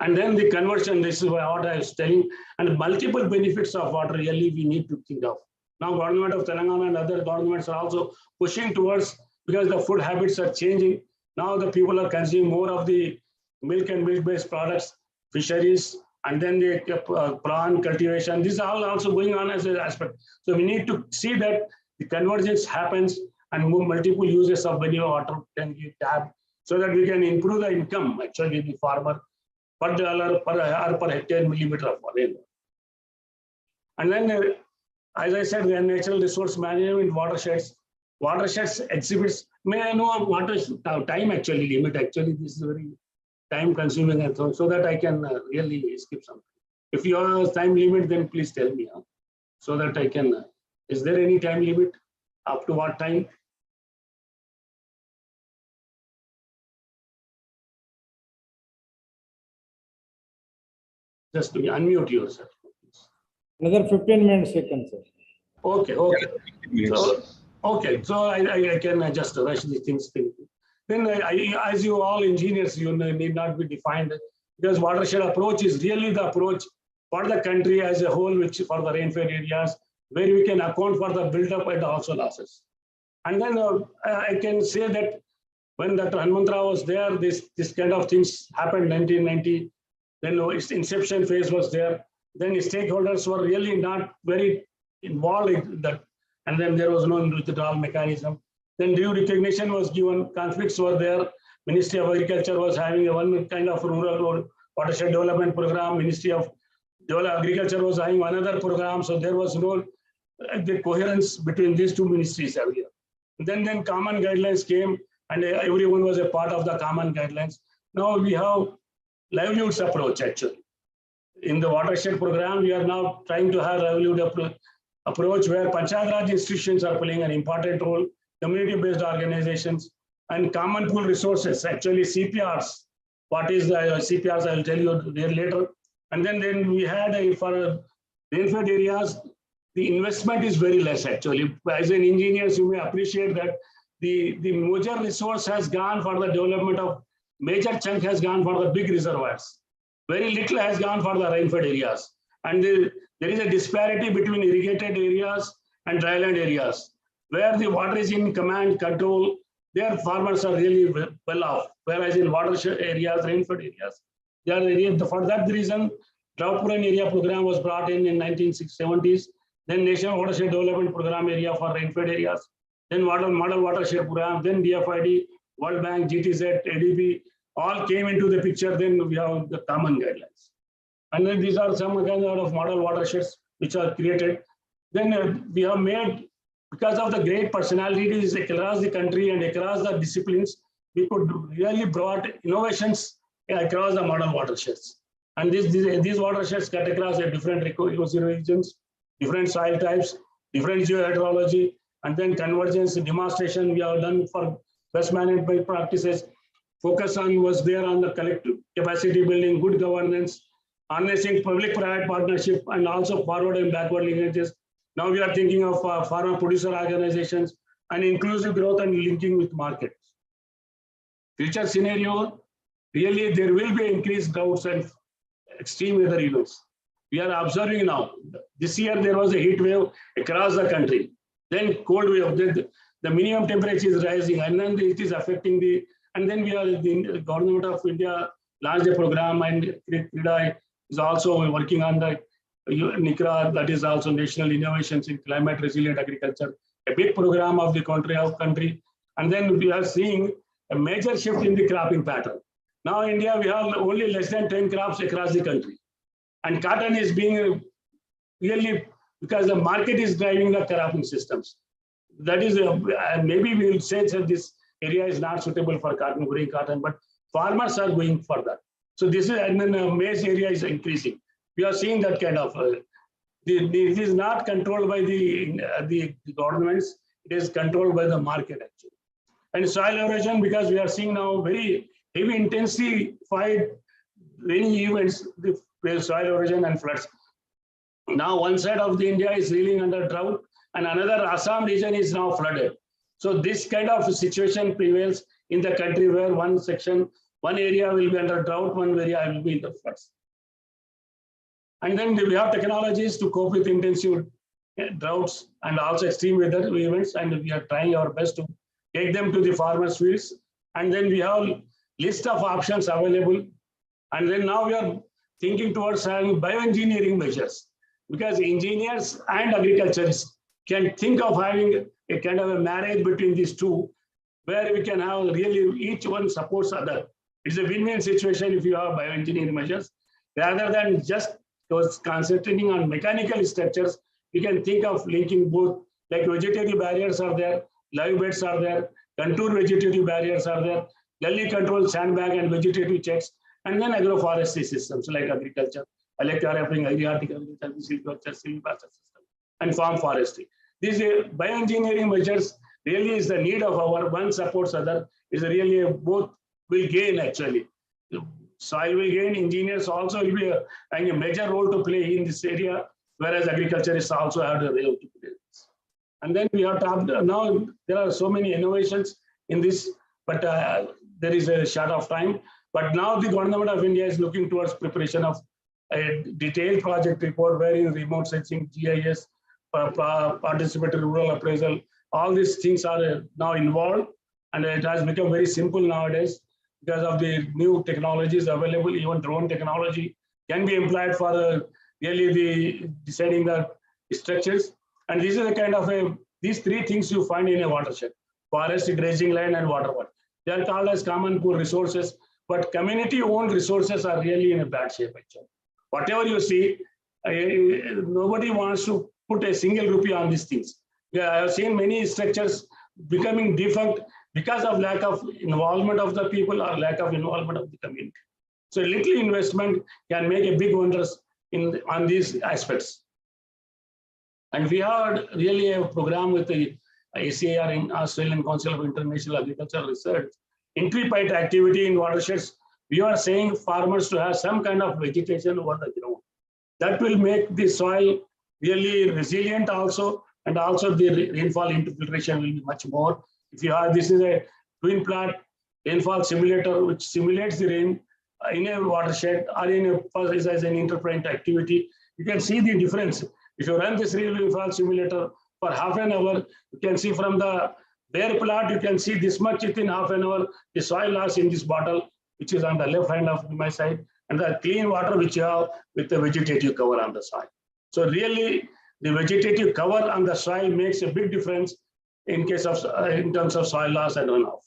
And then the conversion, this is what I was telling, and multiple benefits of water really we need to think of. Now government of Telangana and other governments are also pushing towards, because the food habits are changing. Now the people are consuming more of the milk and milk-based products, fisheries, and then the prawn cultivation. This is all also going on as an aspect. So we need to see that the convergence happens and multiple uses of water can be tapped so that we can improve the income actually the farmer per dollar per hectare millimeter of rain. And then, as I said, the natural resource management watersheds exhibits. May I know what is time actually limit? Actually, this is very time consuming and so that I can really skip something. If you have time limit, then please tell me so that I can. Is there any time limit? Up to what time? Just to unmute yourself. Another 15 minutes, seconds, sir. Okay. So I can just rush the things. Then as you all engineers, you need not be defined, because watershed approach is really the approach for the country as a whole, which for the rainfed areas, where we can account for the build-up and also losses. And then I can say that when Dr. Hanumantha was there, this kind of things happened 1990. Then its inception phase was there. Then stakeholders were really not very involved in that. And then there was no withdrawal mechanism. Then due recognition was given, conflicts were there. Ministry of Agriculture was having one kind of rural or watershed development program. Ministry of Agriculture was having another program. So there was no the coherence between these two ministries earlier. Then common guidelines came and everyone was a part of the common guidelines. Now we have livelihoods approach actually. In the watershed program, we are now trying to have livelihood approach where Panchayat Raj institutions are playing an important role, community-based organizations, and common pool resources, actually CPRs. What is the CPRs, I will tell you later. And then we had for rainfed areas, the investment is very less actually. As an engineers, you may appreciate that the major resource has gone for the development of, major chunk has gone for the big reservoirs. Very little has gone for the rainfed areas. And there is a disparity between irrigated areas and dryland areas. Where the water is in command, control, their farmers are really well off. Whereas in watershed areas, rainfed areas, they are for that reason, drought-prone area program was brought in 1970s. Then National Watershed Development Program area for rainfed areas. Then Model Watershed Program, then DFID, World Bank, GTZ, ADB, all came into the picture. Then we have the common guidelines. And then these are some kind of model watersheds which are created. Then we have made, because of the great personalities across the country and across the disciplines, we could really brought innovations across the model watersheds. And these watersheds cut across the different regions, different soil types, different geohydrology, and then convergence demonstration we have done for best management practices. Focus was there on the collective capacity building, good governance, harnessing public-private partnership, and also forward and backward linkages. Now we are thinking of farmer producer organizations and inclusive growth and linking with markets. Future scenario, really there will be increased droughts and extreme weather events. We are observing now. This year there was a heat wave across the country. Then cold wave, the minimum temperature is rising, and then it is affecting the, and then the government of India launched a program, and CRIDA is also working on the NICRA, that is also National Innovations in Climate Resilient Agriculture, a big program of the country. And then we are seeing a major shift in the cropping pattern. Now in India, we have only less than 10 crops across the country. And cotton is being really, because the market is driving the cropping systems. That is, maybe we will say that this area is not suitable for cotton, growing cotton, but farmers are going for that. So this is, and then maize area is increasing. We are seeing that kind of, it is not controlled by the governments, it is controlled by the market actually. And soil erosion, because we are seeing now very heavy intensified rainy events, the soil erosion and floods. Now one side of the India is reeling under drought and another Assam region is now flooded. So this kind of situation prevails in the country where one area will be under drought, one area will be in the floods. And then we have technologies to cope with intensive droughts and also extreme weather events, and we are trying our best to take them to the farmers' fields. And then we have list of options available. And then now we are thinking towards having bioengineering measures, because engineers and agriculturists can think of having a kind of a marriage between these two, where we can have really each one supports other. It's a win-win situation if you have bioengineering measures, rather than just concentrating on mechanical structures. You can think of linking both, like vegetative barriers are there, live beds are there, contour vegetative barriers are there, gully control, sandbag and vegetative checks, and then agroforestry systems like agriculture, electrorapping, agri-horticulture, silviculture, silviculture system, and farm forestry. These bioengineering measures really is the need of our one supports other, is really both will gain actually. Soil will gain, engineers also will be having a major role to play in this area, whereas agriculturists also have the role to play. And then we have talked, now there are so many innovations in this, but there is a short of time. But now the government of India is looking towards preparation of a detailed project report wherein remote sensing, GIS, participatory rural appraisal, all these things are now involved, and it has become very simple nowadays because of the new technologies available. Even drone technology can be employed for really the deciding the structures. And this is a kind of these three things you find in a watershed: forest, grazing land, and water. They are called as common pool resources, but community-owned resources are really in a bad shape actually. Whatever you see, nobody wants to put a single rupee on these things. Yeah, I have seen many structures becoming defunct because of lack of involvement of the people or lack of involvement of the community. So little investment can make a big wonders on these aspects. And we have really a program with the ACAR, in Australian Council of International Agricultural Research, entry-point activity in watersheds. We are saying farmers to have some kind of vegetation over the ground. That will make the soil really resilient also, and also the rainfall infiltration will be much more. If you have, this is a twin plant rainfall simulator which simulates the rain in a watershed or in a as an interpoint activity. You can see the difference. If you run this rainfall simulator for half an hour, you can see from the bare plot, you can see this much within half an hour, the soil loss in this bottle, which is on the left hand of my side, and the clean water which you have with the vegetative cover on the soil. So really, the vegetative cover on the soil makes a big difference in case of in terms of soil loss and runoff.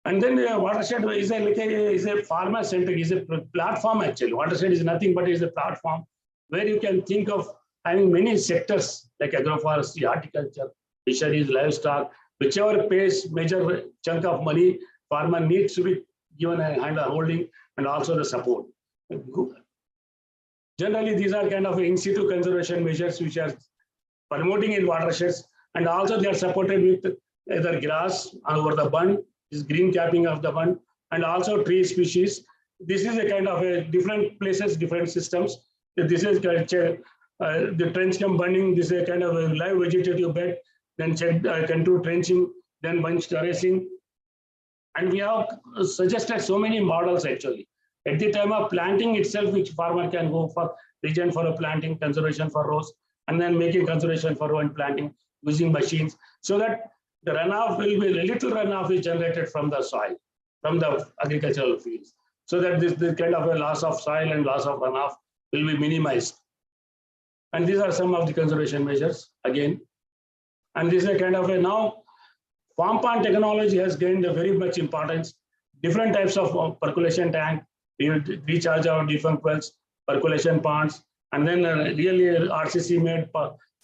And then the watershed is a farmer centric, is a platform actually. Watershed is nothing but is a platform where you can think of having many sectors like agroforestry, horticulture, fisheries, livestock, whichever pays major chunk of money, farmer needs to be given a hand holding and also the support. Generally, these are kind of in situ conservation measures which are promoting in watersheds, and also they are supported with either grass over the bund, is green capping of the bund, and also tree species. This is a kind of a different places, different systems. This is the trench cum bunding. This is a kind of a live vegetative bed, then contour trenching, then bunch terracing. And we have suggested so many models actually. At the time of planting itself, which farmer can go for region for a planting, conservation for rows, and then making conservation for row and planting using machines, so that the runoff will be, little runoff is generated from the soil, from the agricultural fields, so that this kind of a loss of soil and loss of runoff will be minimized. And these are some of the conservation measures again. And this is a kind of a now farm pond technology has gained a very much importance. Different types of percolation tank, recharge our different wells, percolation ponds, and then really RCC made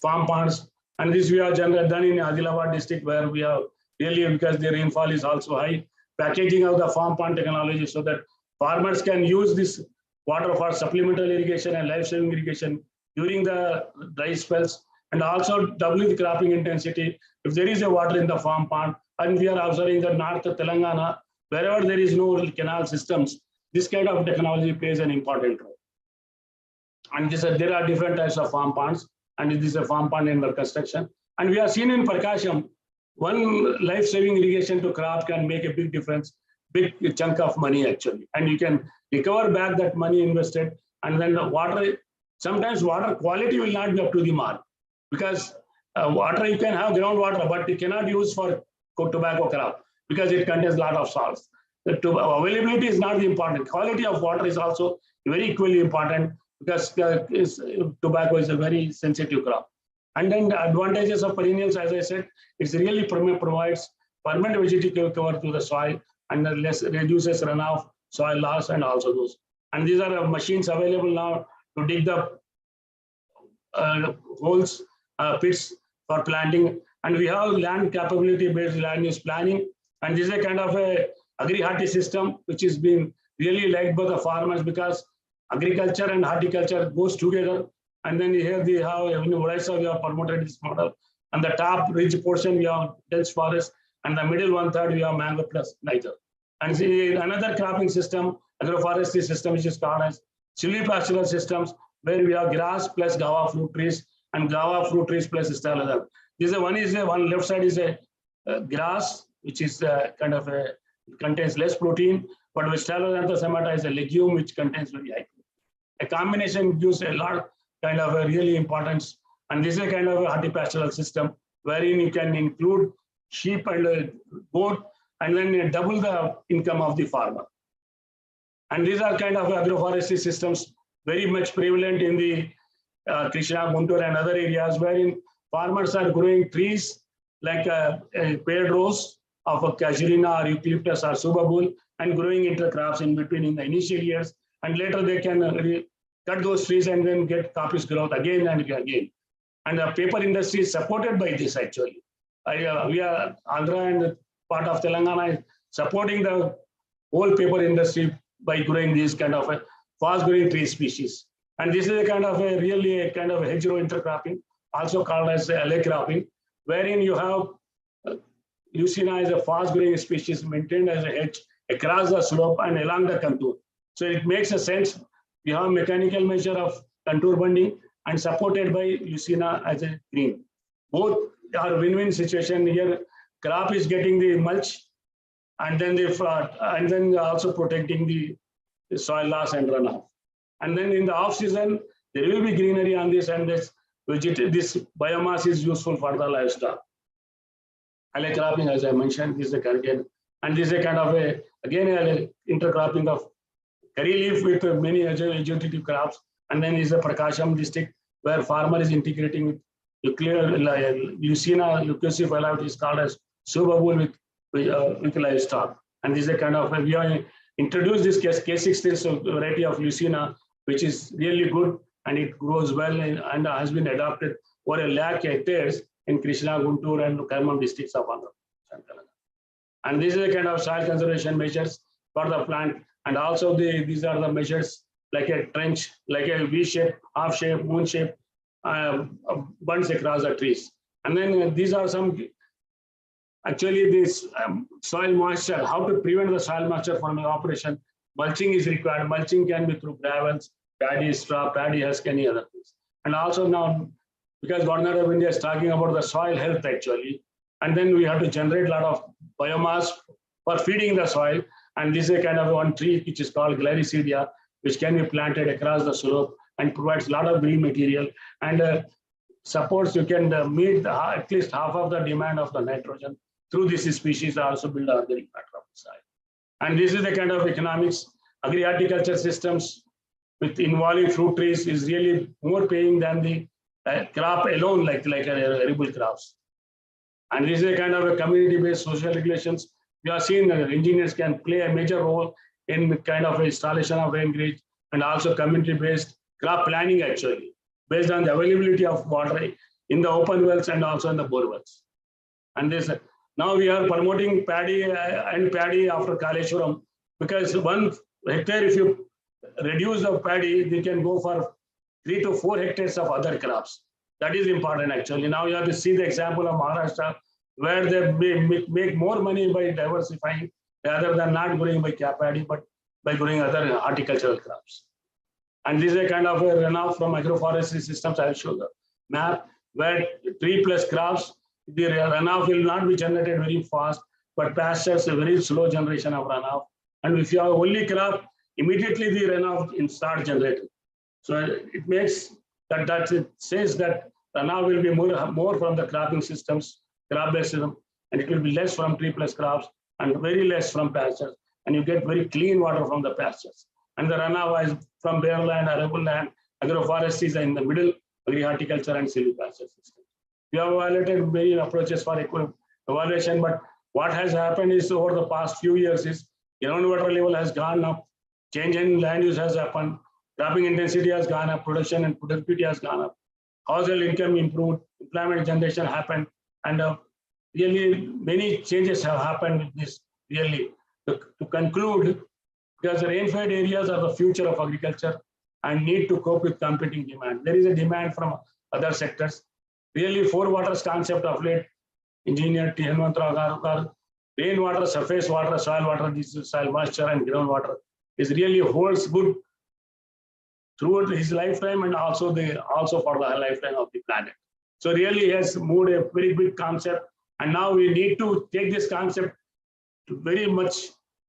farm ponds. And this we have generally done in Adilabad district, where we have really, because the rainfall is also high, packaging of the farm pond technology so that farmers can use this water for supplemental irrigation and life-saving irrigation during the dry spells, and also doubling the cropping intensity if there is a water in the farm pond. And we are observing that North Telangana, wherever there is no canal systems, this kind of technology plays an important role. And there are different types of farm ponds, and it is a farm pond under construction. And we have seen in Prakasham, one life-saving irrigation to crop can make a big difference, big chunk of money actually. And you can recover back that money invested, and then the water, sometimes water quality will not be up to the mark, because water you can have groundwater, but you cannot use for tobacco crop because it contains a lot of salts. The availability is not the important. Quality of water is also very equally important, because tobacco is a very sensitive crop. And then the advantages of perennials, as I said, it really provides permanent vegetative cover to the soil, and reduces runoff, soil loss, and also those. And these are machines available now to dig the holes, pits for planting. And we have land capability based land use planning. And this is a kind of a agri-horti system, which is being really liked by the farmers, because agriculture and horticulture goes together. And then here we have, in Odisha, we have promoted this model. And the top ridge portion, we have dense forest, and the middle 1/3, we have mango plus niger. And another cropping system, agroforestry system, which is called as silvipastoral systems, where we have grass plus guava fruit trees, and guava fruit trees plus stolidum. This is one left side is a grass, which is kind of contains less protein, but Stolidantha semata is a legume which contains very high protein. A combination gives a lot kind of a really importance, and this is a kind of a hortipastoral system wherein you can include sheep and goat, and then double the income of the farmer. And these are kind of agroforestry systems very much prevalent in the Krishna, Guntur, and other areas, wherein farmers are growing trees like paired rows of a casuarina or eucalyptus or subabul, and growing intercrops in between in the initial years, and later they can cut those trees and then get coppice growth again and again. And the paper industry is supported by this actually. We are Andhra and part of Telangana is supporting the whole paper industry by growing these kind of a fast-growing tree species. And this is a kind of a really a kind of a hedgerow intercropping, also called as alley cropping, wherein you have Lucina is a fast-growing species maintained as a hedge across the slope and along the contour. So it makes a sense. We have mechanical measure of contour bunding and supported by Lucina as a green. Both are win-win situation here. Crop is getting the mulch, and then also protecting the soil loss and runoff. And then in the off season, there will be greenery on this, and this biomass is useful for the livestock. Alley cropping, as I mentioned, this is a again, and this is a kind of a intercropping of curry leaf with many vegetative crops. And then is a Prakasham district where farmer is integrating with Lucina leucocephala, which is called as subabul with livestock. And this is a kind of we are introduced this K6 variety of Lucina, which is really good, and it grows well and has been adopted over 1 lakh hectares in Krishna, Guntur, and Khammam districts of Andhra. And this is a kind of soil conservation measures for the plant, and also these are the measures like a trench, like a V shape, half shape, moon shape, bunds across the trees. And then these are some, actually this soil moisture, how to prevent the soil moisture from evaporation. Mulching is required. Mulching can be through gravels, paddy, straw, paddy husk, any other things. And also now, because Government of India is talking about the soil health actually, and then we have to generate a lot of biomass for feeding the soil. And this is a kind of one tree which is called Glycidia, which can be planted across the slope and provides a lot of green material, and supports you can meet at least half of the demand of the nitrogen through this species, also build organic matter of the soil. And this is the kind of economics. Agri-horticulture systems with involving fruit trees is really more paying than the crop alone, like edible crops. And this is a kind of a community-based social regulations. We have seen that engineers can play a major role in kind of installation of rain gauge and also community-based crop planning actually, based on the availability of water in the open wells and also in the bore wells. And this now we are promoting paddy and paddy after Kaleshwaram, because 1 hectare, if you reduce the paddy, they can go for 3 to 4 hectares of other crops. That is important actually. Now you have to see the example of Maharashtra, where they make more money by diversifying rather than not growing by paddy, but by growing other horticultural crops. And this is a kind of a runoff from agroforestry systems. I'll show the map where 3 plus crops, the runoff will not be generated very fast, but pastures a very slow generation of runoff. And if you have only crop, immediately the runoff in start generating. So it makes that it says that runoff will be more from the cropping systems, crop-based system, and it will be less from 3 plus crops and very less from pastures. And you get very clean water from the pastures. And the runoff is from bare land, arable land, agroforestry is in the middle, agri-horticulture and silvipasture system. We have evaluated many approaches for evaluation, but what has happened is over the past few years is groundwater level has gone up, change in land use has happened, cropping intensity has gone up, production and productivity has gone up, household income improved, employment generation happened, and really many changes have happened with this. Really, to conclude, because the rain-fed areas are the future of agriculture and need to cope with competing demand. There is a demand from other sectors. Really, 4 waters concept of late engineer Hanumantha, rainwater, surface water, soil water, soil moisture, and groundwater is really holds good throughout his lifetime and also for the lifetime of the planet. So really he has moved a very big concept, and now we need to take this concept very much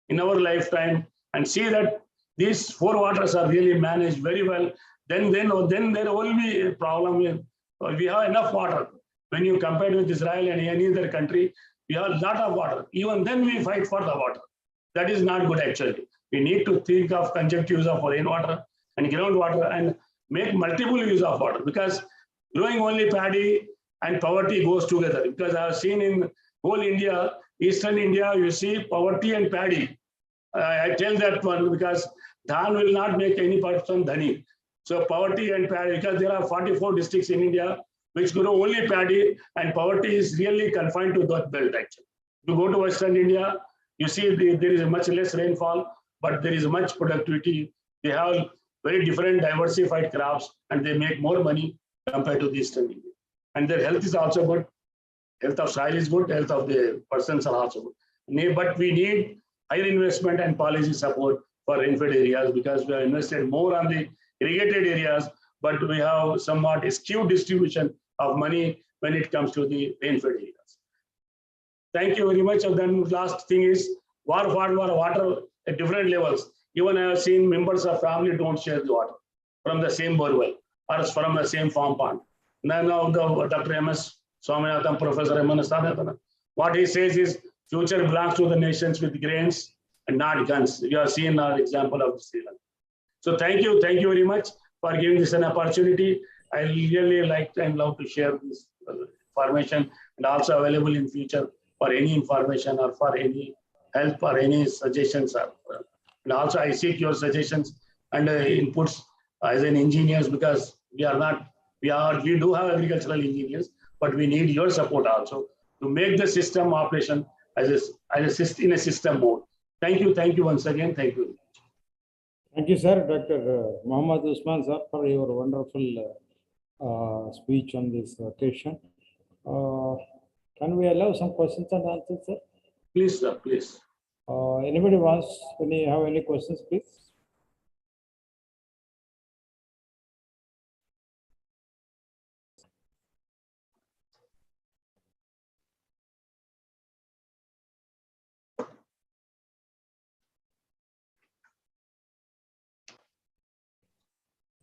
in our lifetime and see that these 4 waters are really managed very well. Then there will be a problem with we have enough water. When you compare with Israel and any other country, we have a lot of water. Even then we fight for the water. That is not good actually. We need to think of conjunct use of rainwater and groundwater and make multiple use of water, because growing only paddy and poverty goes together. Because I have seen in whole India, Eastern India, you see poverty and paddy. I tell that one because dhan will not make any person dhani. So poverty and paddy, because there are 44 districts in India which grow only paddy, and poverty is really confined to that belt actually. You go to Western India, you see there is much less rainfall, but there is much productivity. They have very different diversified crops and they make more money compared to the Eastern India. And their health is also good. Health of soil is good, health of the persons are also good. But we need higher investment and policy support for rain-fed areas, because we have invested more on the irrigated areas, but we have somewhat skewed distribution of money when it comes to the rain-fed areas. Thank you very much. And then last thing is water at different levels. Even I have seen members of family don't share the water from the same borewell or from the same farm pond. Now Dr. M.S. Swaminathan, Professor M.S. Swaminathan, what he says is future belongs to the nations with grains and not guns. You have seen our example of Sri Lanka. So thank you very much for giving this an opportunity. I really like and love to share this information, and also available in future for any information or for any help or any suggestions. And also I seek your suggestions and inputs as an engineers, because we do have agricultural engineers, but we need your support also to make the system operation as in a system mode. Thank you once again. Thank you. Thank you, sir, Dr. Muhammad Usman, sir, for your wonderful speech on this occasion. Can we allow some questions and answers, sir? Please, sir, please. Anybody have any questions, please?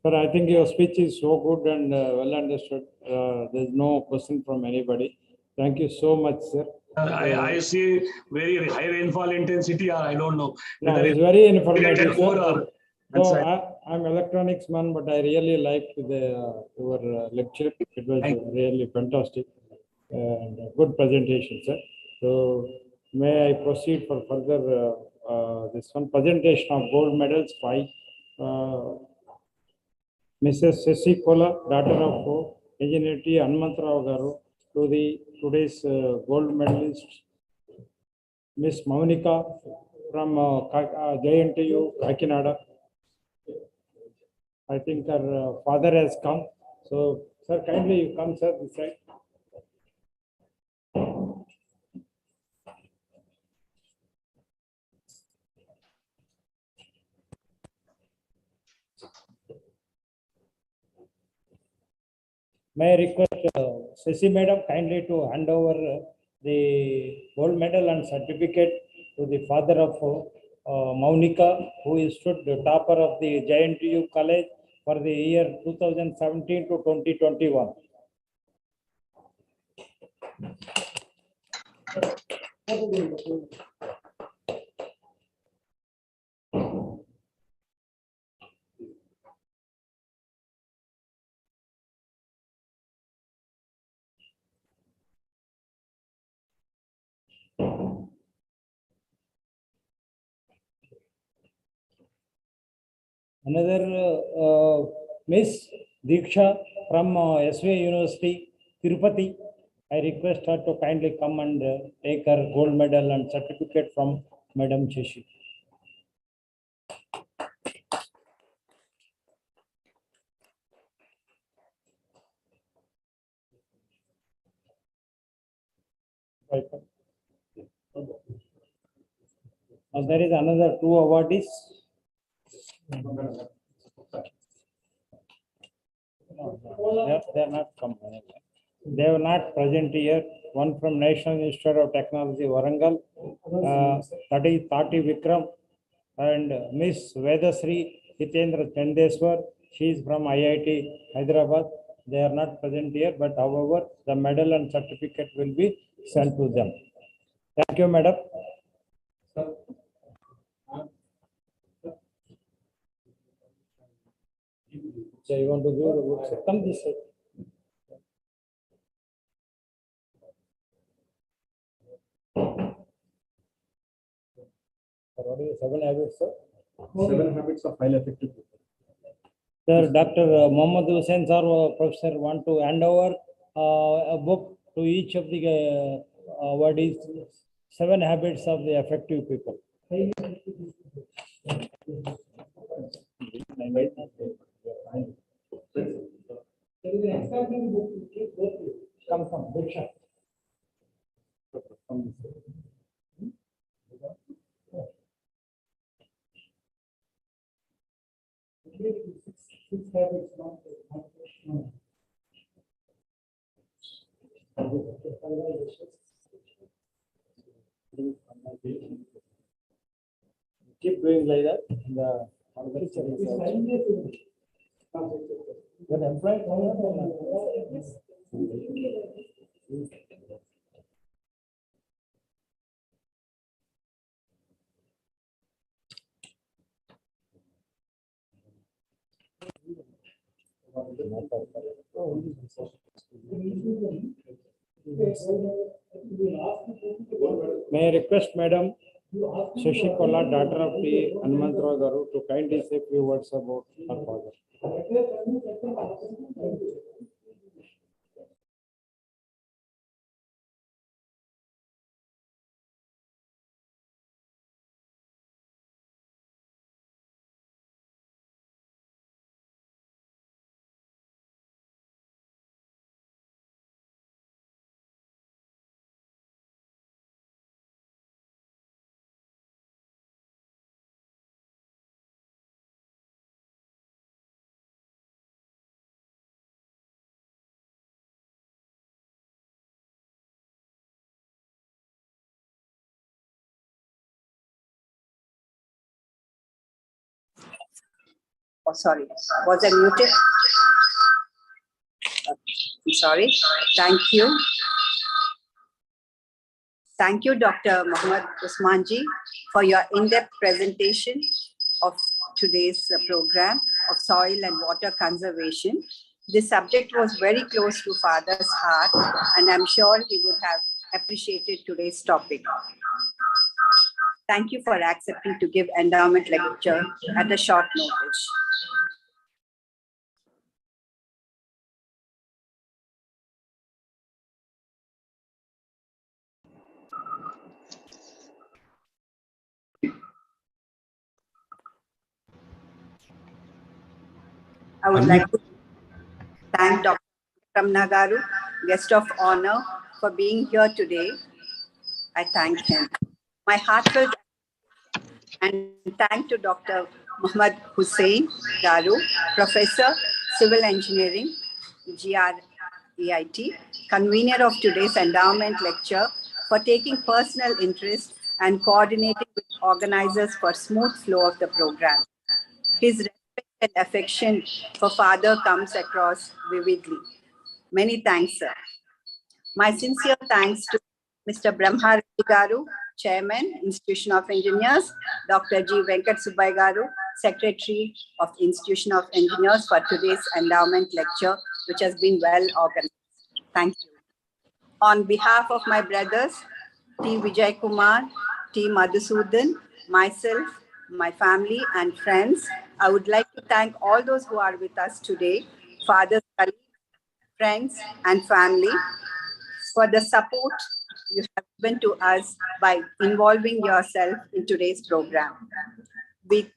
Sir, I think your speech is so good and well understood. There's no question from anybody. Thank you so much, sir. I see very high rainfall intensity, or I don't know. No, it's very informative, sir. So I'm electronics man, but I really liked your lecture. It was really fantastic. and good presentation, sir. So may I proceed for further this one presentation of gold medals by Mrs. Sesikola, daughter of Engineer T. Hanumantha garu, to the today's gold medalist Miss Monica from JNTU Kakinada. I think her father has come. So, sir, kindly you come, sir, this side. May I request Sesi Madam kindly to hand over the gold medal and certificate to the father of Monica, who is stood the topper of the JNTU College for the year 2017 to 2021. Another Miss Diksha from SVA University, Tirupati. I request her to kindly come and take her gold medal and certificate from Madam Shashi. There is another two awardees. They are not come. They are not present here. One from National Institute of Technology, Warangal, that is Tati Vikram, and Miss Vedasri Hitendra Chandeswar. She is from IIT Hyderabad. They are not present here, but however, the medal and certificate will be sent to them. Thank you, madam. So you want to give the books? Come this way. What is 7 habits, sir? 7 habits of highly effective people. Sir, Dr. Mohammad Hussain sir, professor, want to hand over a book to each of the what is 7 habits of the effective people. Come, Diksha. Keep doing like that. May I request Madam Sesikola, daughter of the Hanumantha garu, to kindly say a few words about her father. Oh, sorry, was I muted? I'm sorry. Thank you. Thank you, Dr. Mohammad Usmanji, for your in-depth presentation of today's program of soil and water conservation This subject was very close to Father's heart, and I'm sure he would have appreciated today's topic. Thank you for accepting to give endowment lecture at a short notice. I would like to thank Dr. Ramna Garu, guest of honor, for being here today. I thank him. My heartfelt and thank to Dr. Muhammad Hussain Garu, Professor, Civil Engineering, GREIT, convener of today's endowment lecture, for taking personal interest and coordinating with organizers for smooth flow of the program. His respect and affection for Father comes across vividly. Many thanks, sir. My sincere thanks to Mr. Brahma Reddy Garu, Chairman, Institution of Engineers, Dr. G. Venkat Subbai Garu, Secretary of Institution of Engineers, for today's endowment lecture, which has been well organized. Thank you. On behalf of my brothers, T. Vijay Kumar, T. Madhusudan, myself, my family and friends, I would like to thank all those who are with us today, fathers, colleagues, friends and family, for the support you have given to us by involving yourself in today's program. We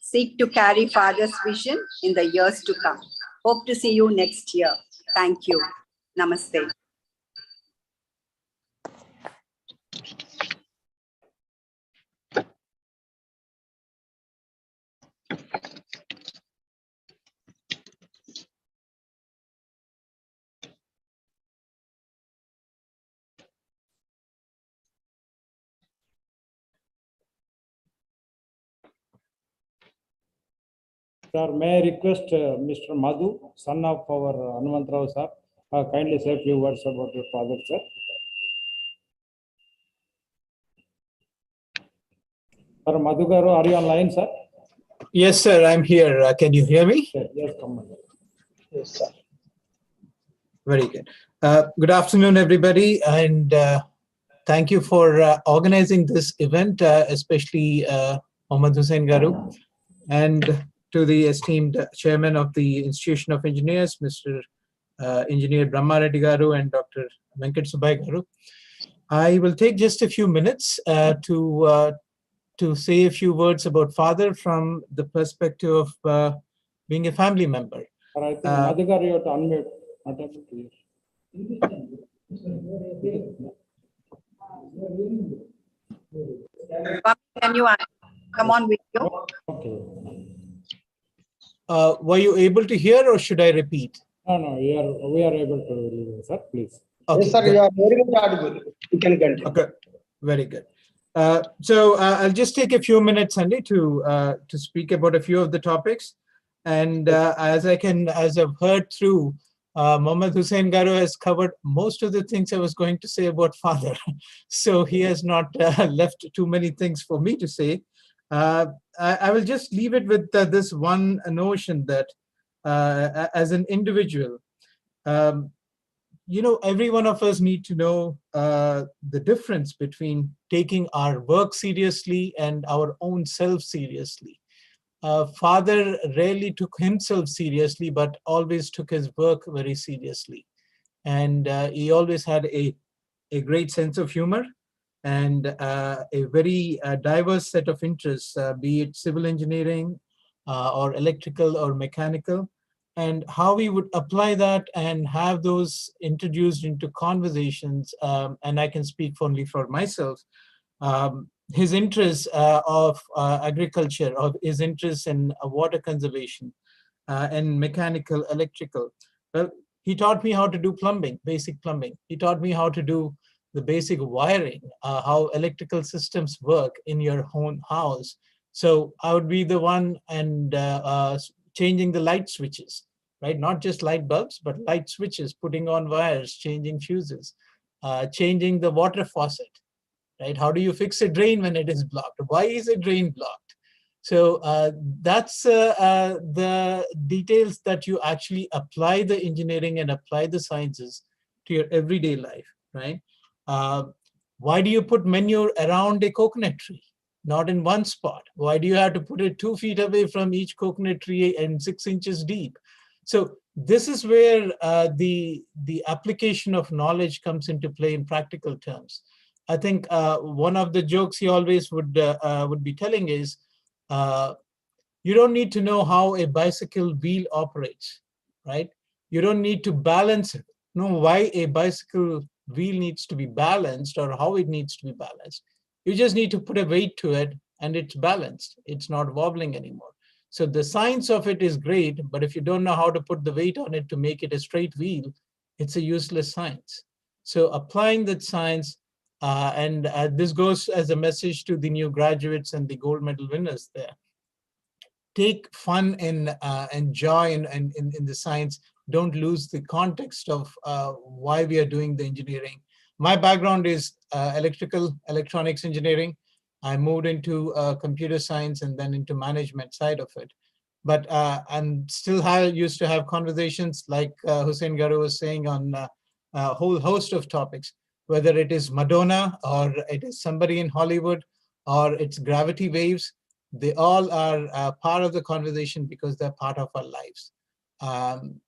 seek to carry Father's vision in the years to come. Hope to see you next year. Thank you. Namaste. Sir, may I request Mr. Madhu, son of our Hanumantha, sir, kindly say a few words about your father, sir. Sir, Madhu Garu, are you online, sir? Yes, sir, I'm here. Can you hear me? Yes, come on. Yes, sir. Very good. Good afternoon, everybody, and thank you for organizing this event, especially Mohammad Hussain Garu, and to the esteemed chairman of the Institution of Engineers, Mr. Engineer Brahma Reddy Garu and Dr. Venkat Subbai Garu. I will take just a few minutes to say a few words about father from the perspective of being a family member. Sir, I think Madhu Garu, you have to unmute. Not able to hear. Can you come on video? Okay. Were you able to hear, or should I repeat? No, we are able to hear, sir, please. Okay, Yes, sir, you are very much audible. You can continue. okay, very good. So I'll just take a few minutes, Sandy, to speak about a few of the topics. And as I've heard through, Mohammad Hussain Garu has covered most of the things I was going to say about father. So he has not left too many things for me to say. I will just leave it with this one notion that as an individual, every one of us need to know the difference between taking our work seriously and our own self seriously. Father rarely took himself seriously, but always took his work very seriously. And he always had a great sense of humor and a very diverse set of interests, be it civil engineering or electrical or mechanical, and how we would apply that and have those introduced into conversations. And I can speak only for myself. His interest of agriculture, of his interest in water conservation and mechanical, electrical. Well, he taught me how to do plumbing, basic plumbing. He taught me how to do the basic wiring, how electrical systems work in your own house. So I would be the one and changing the light switches, right? Not just light bulbs, but light switches, putting on wires, changing fuses, changing the water faucet, right? How do you fix a drain when it is blocked? Why is a drain blocked? So that's the details that you actually apply the engineering and apply the sciences to your everyday life, right? Why do you put manure around a coconut tree, not in one spot? Why do you have to put it 2 feet away from each coconut tree and 6 inches deep? So this is where the application of knowledge comes into play in practical terms. I think one of the jokes he always would be telling is, you don't need to know how a bicycle wheel operates, right? You don't need to balance it, know why a bicycle wheel needs to be balanced or how it needs to be balanced. You just need to put a weight to it and it's balanced. It's not wobbling anymore. So the science of it is great, but if you don't know how to put the weight on it to make it a straight wheel, it's a useless science. So applying that science, and this goes as a message to the new graduates and the gold medal winners there. Take fun and joy in the science. Don't lose the context of why we are doing the engineering. My background is electrical electronics engineering. I moved into computer science and then into management side of it. But I'm still used to have conversations like Hussein Garu was saying on a whole host of topics, whether it is Madonna or it is somebody in Hollywood or it's gravity waves. They all are part of the conversation because they're part of our lives.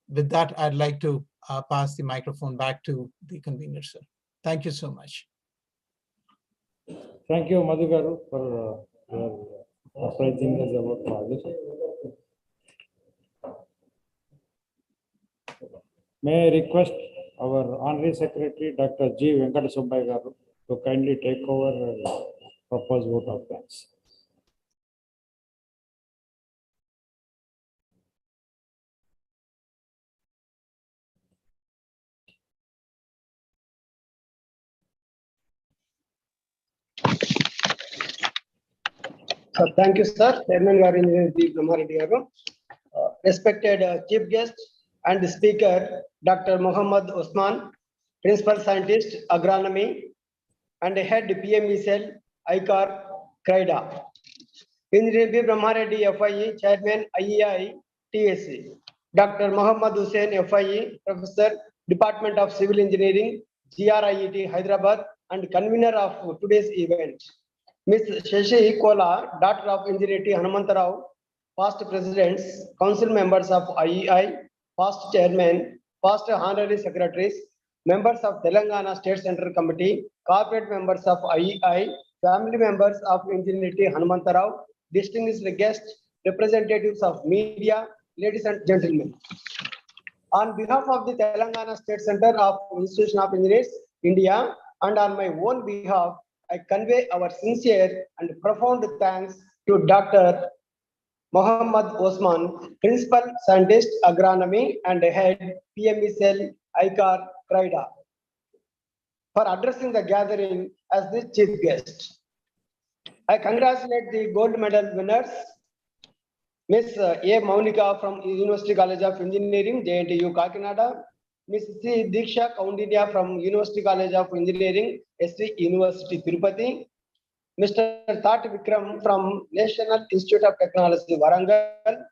With that, I'd like to pass the microphone back to the convener, sir. Thank you so much. Thank you, Madhu Garu, for your appraising us about project. May I request our Honorary Secretary, Dr. G. Venkata Subbaiah Garu, to kindly take over and propose vote of thanks. Thank you, sir. Chairman Garu, Engineer D. Brahmareddy Garu. Respected Chief Guest and Speaker, Dr. Muhammad Osman, Principal Scientist, Agronomy, and Head PME Cell, ICAR, CRIDA. Engineer B. Brahmareddy, FIE, Chairman, IEI, TSC. Dr. Muhammad Hussain, FIE, Professor, Department of Civil Engineering, GRIET, Hyderabad, and convener of today's event. Ms. Shashi Kola, Daughter of Engineer T. Hanumantha, past presidents, council members of IEI, past chairman, past honorary secretaries, members of Telangana State Central Committee, corporate members of IEI, family members of Engineer T. Hanumantha, distinguished guests, representatives of media, ladies and gentlemen. On behalf of the Telangana State Center of Institution of Engineers, India, and on my own behalf, I convey our sincere and profound thanks to Dr. Muhammad Osman, Principal Scientist, Agronomy, and Head PME Cell, ICAR, CRIDA, for addressing the gathering as the chief guest. I congratulate the gold medal winners, Ms. A. Maunika from University College of Engineering, JNTU, Kakinada, Ms. C. Diksha Kaundinya from University College of Engineering, SC University, Tirupati, Mr. That Vikram from National Institute of Technology, Warangal,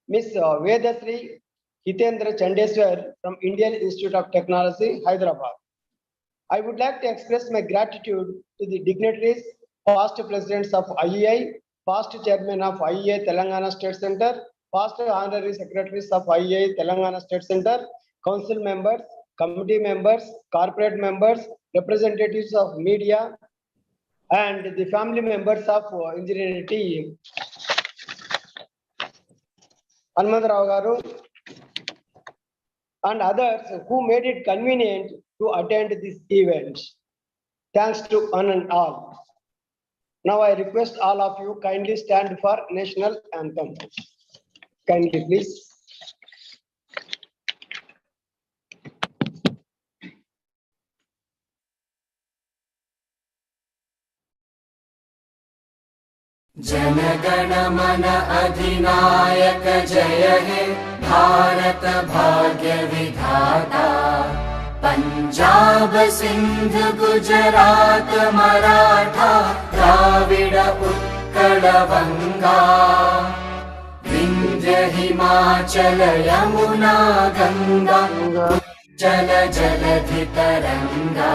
Ms. Vedasri Hitendra Chandeswar from Indian Institute of Technology, Hyderabad. I would like to express my gratitude to the dignitaries, past presidents of IEI, past chairman of IEI Telangana State Center, past honorary secretaries of IEI Telangana State Center, council members, committee members, corporate members, representatives of media, and the family members of engineering team. Hanumantha Garu and others who made it convenient to attend this event. Thanks to one and all. Now I request all of you kindly stand for national anthem. Kindly please. जनगण मन अधिनायक जय हे भारत भाग्य विधाता पंजाब सिंध गुजरात मराठा द्राविड़ उत्कल बंगा हिमाचल यमुना गंगा जल जलधि तरंगा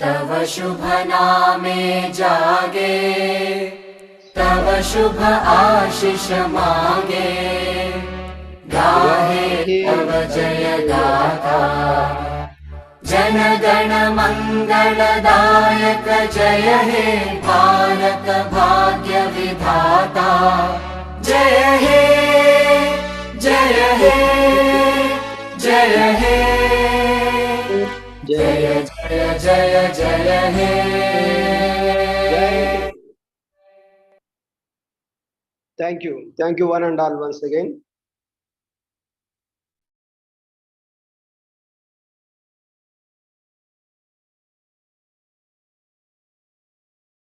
तव शुभ नामे जागे तव शुभ आशीष मांगे गाहे तव जय गाथा जन गण मंगलदायक जय हे भारत भाग्य विधाता जय हे जय हे जय हे जय जय जय जय हे Thank you one and all once again.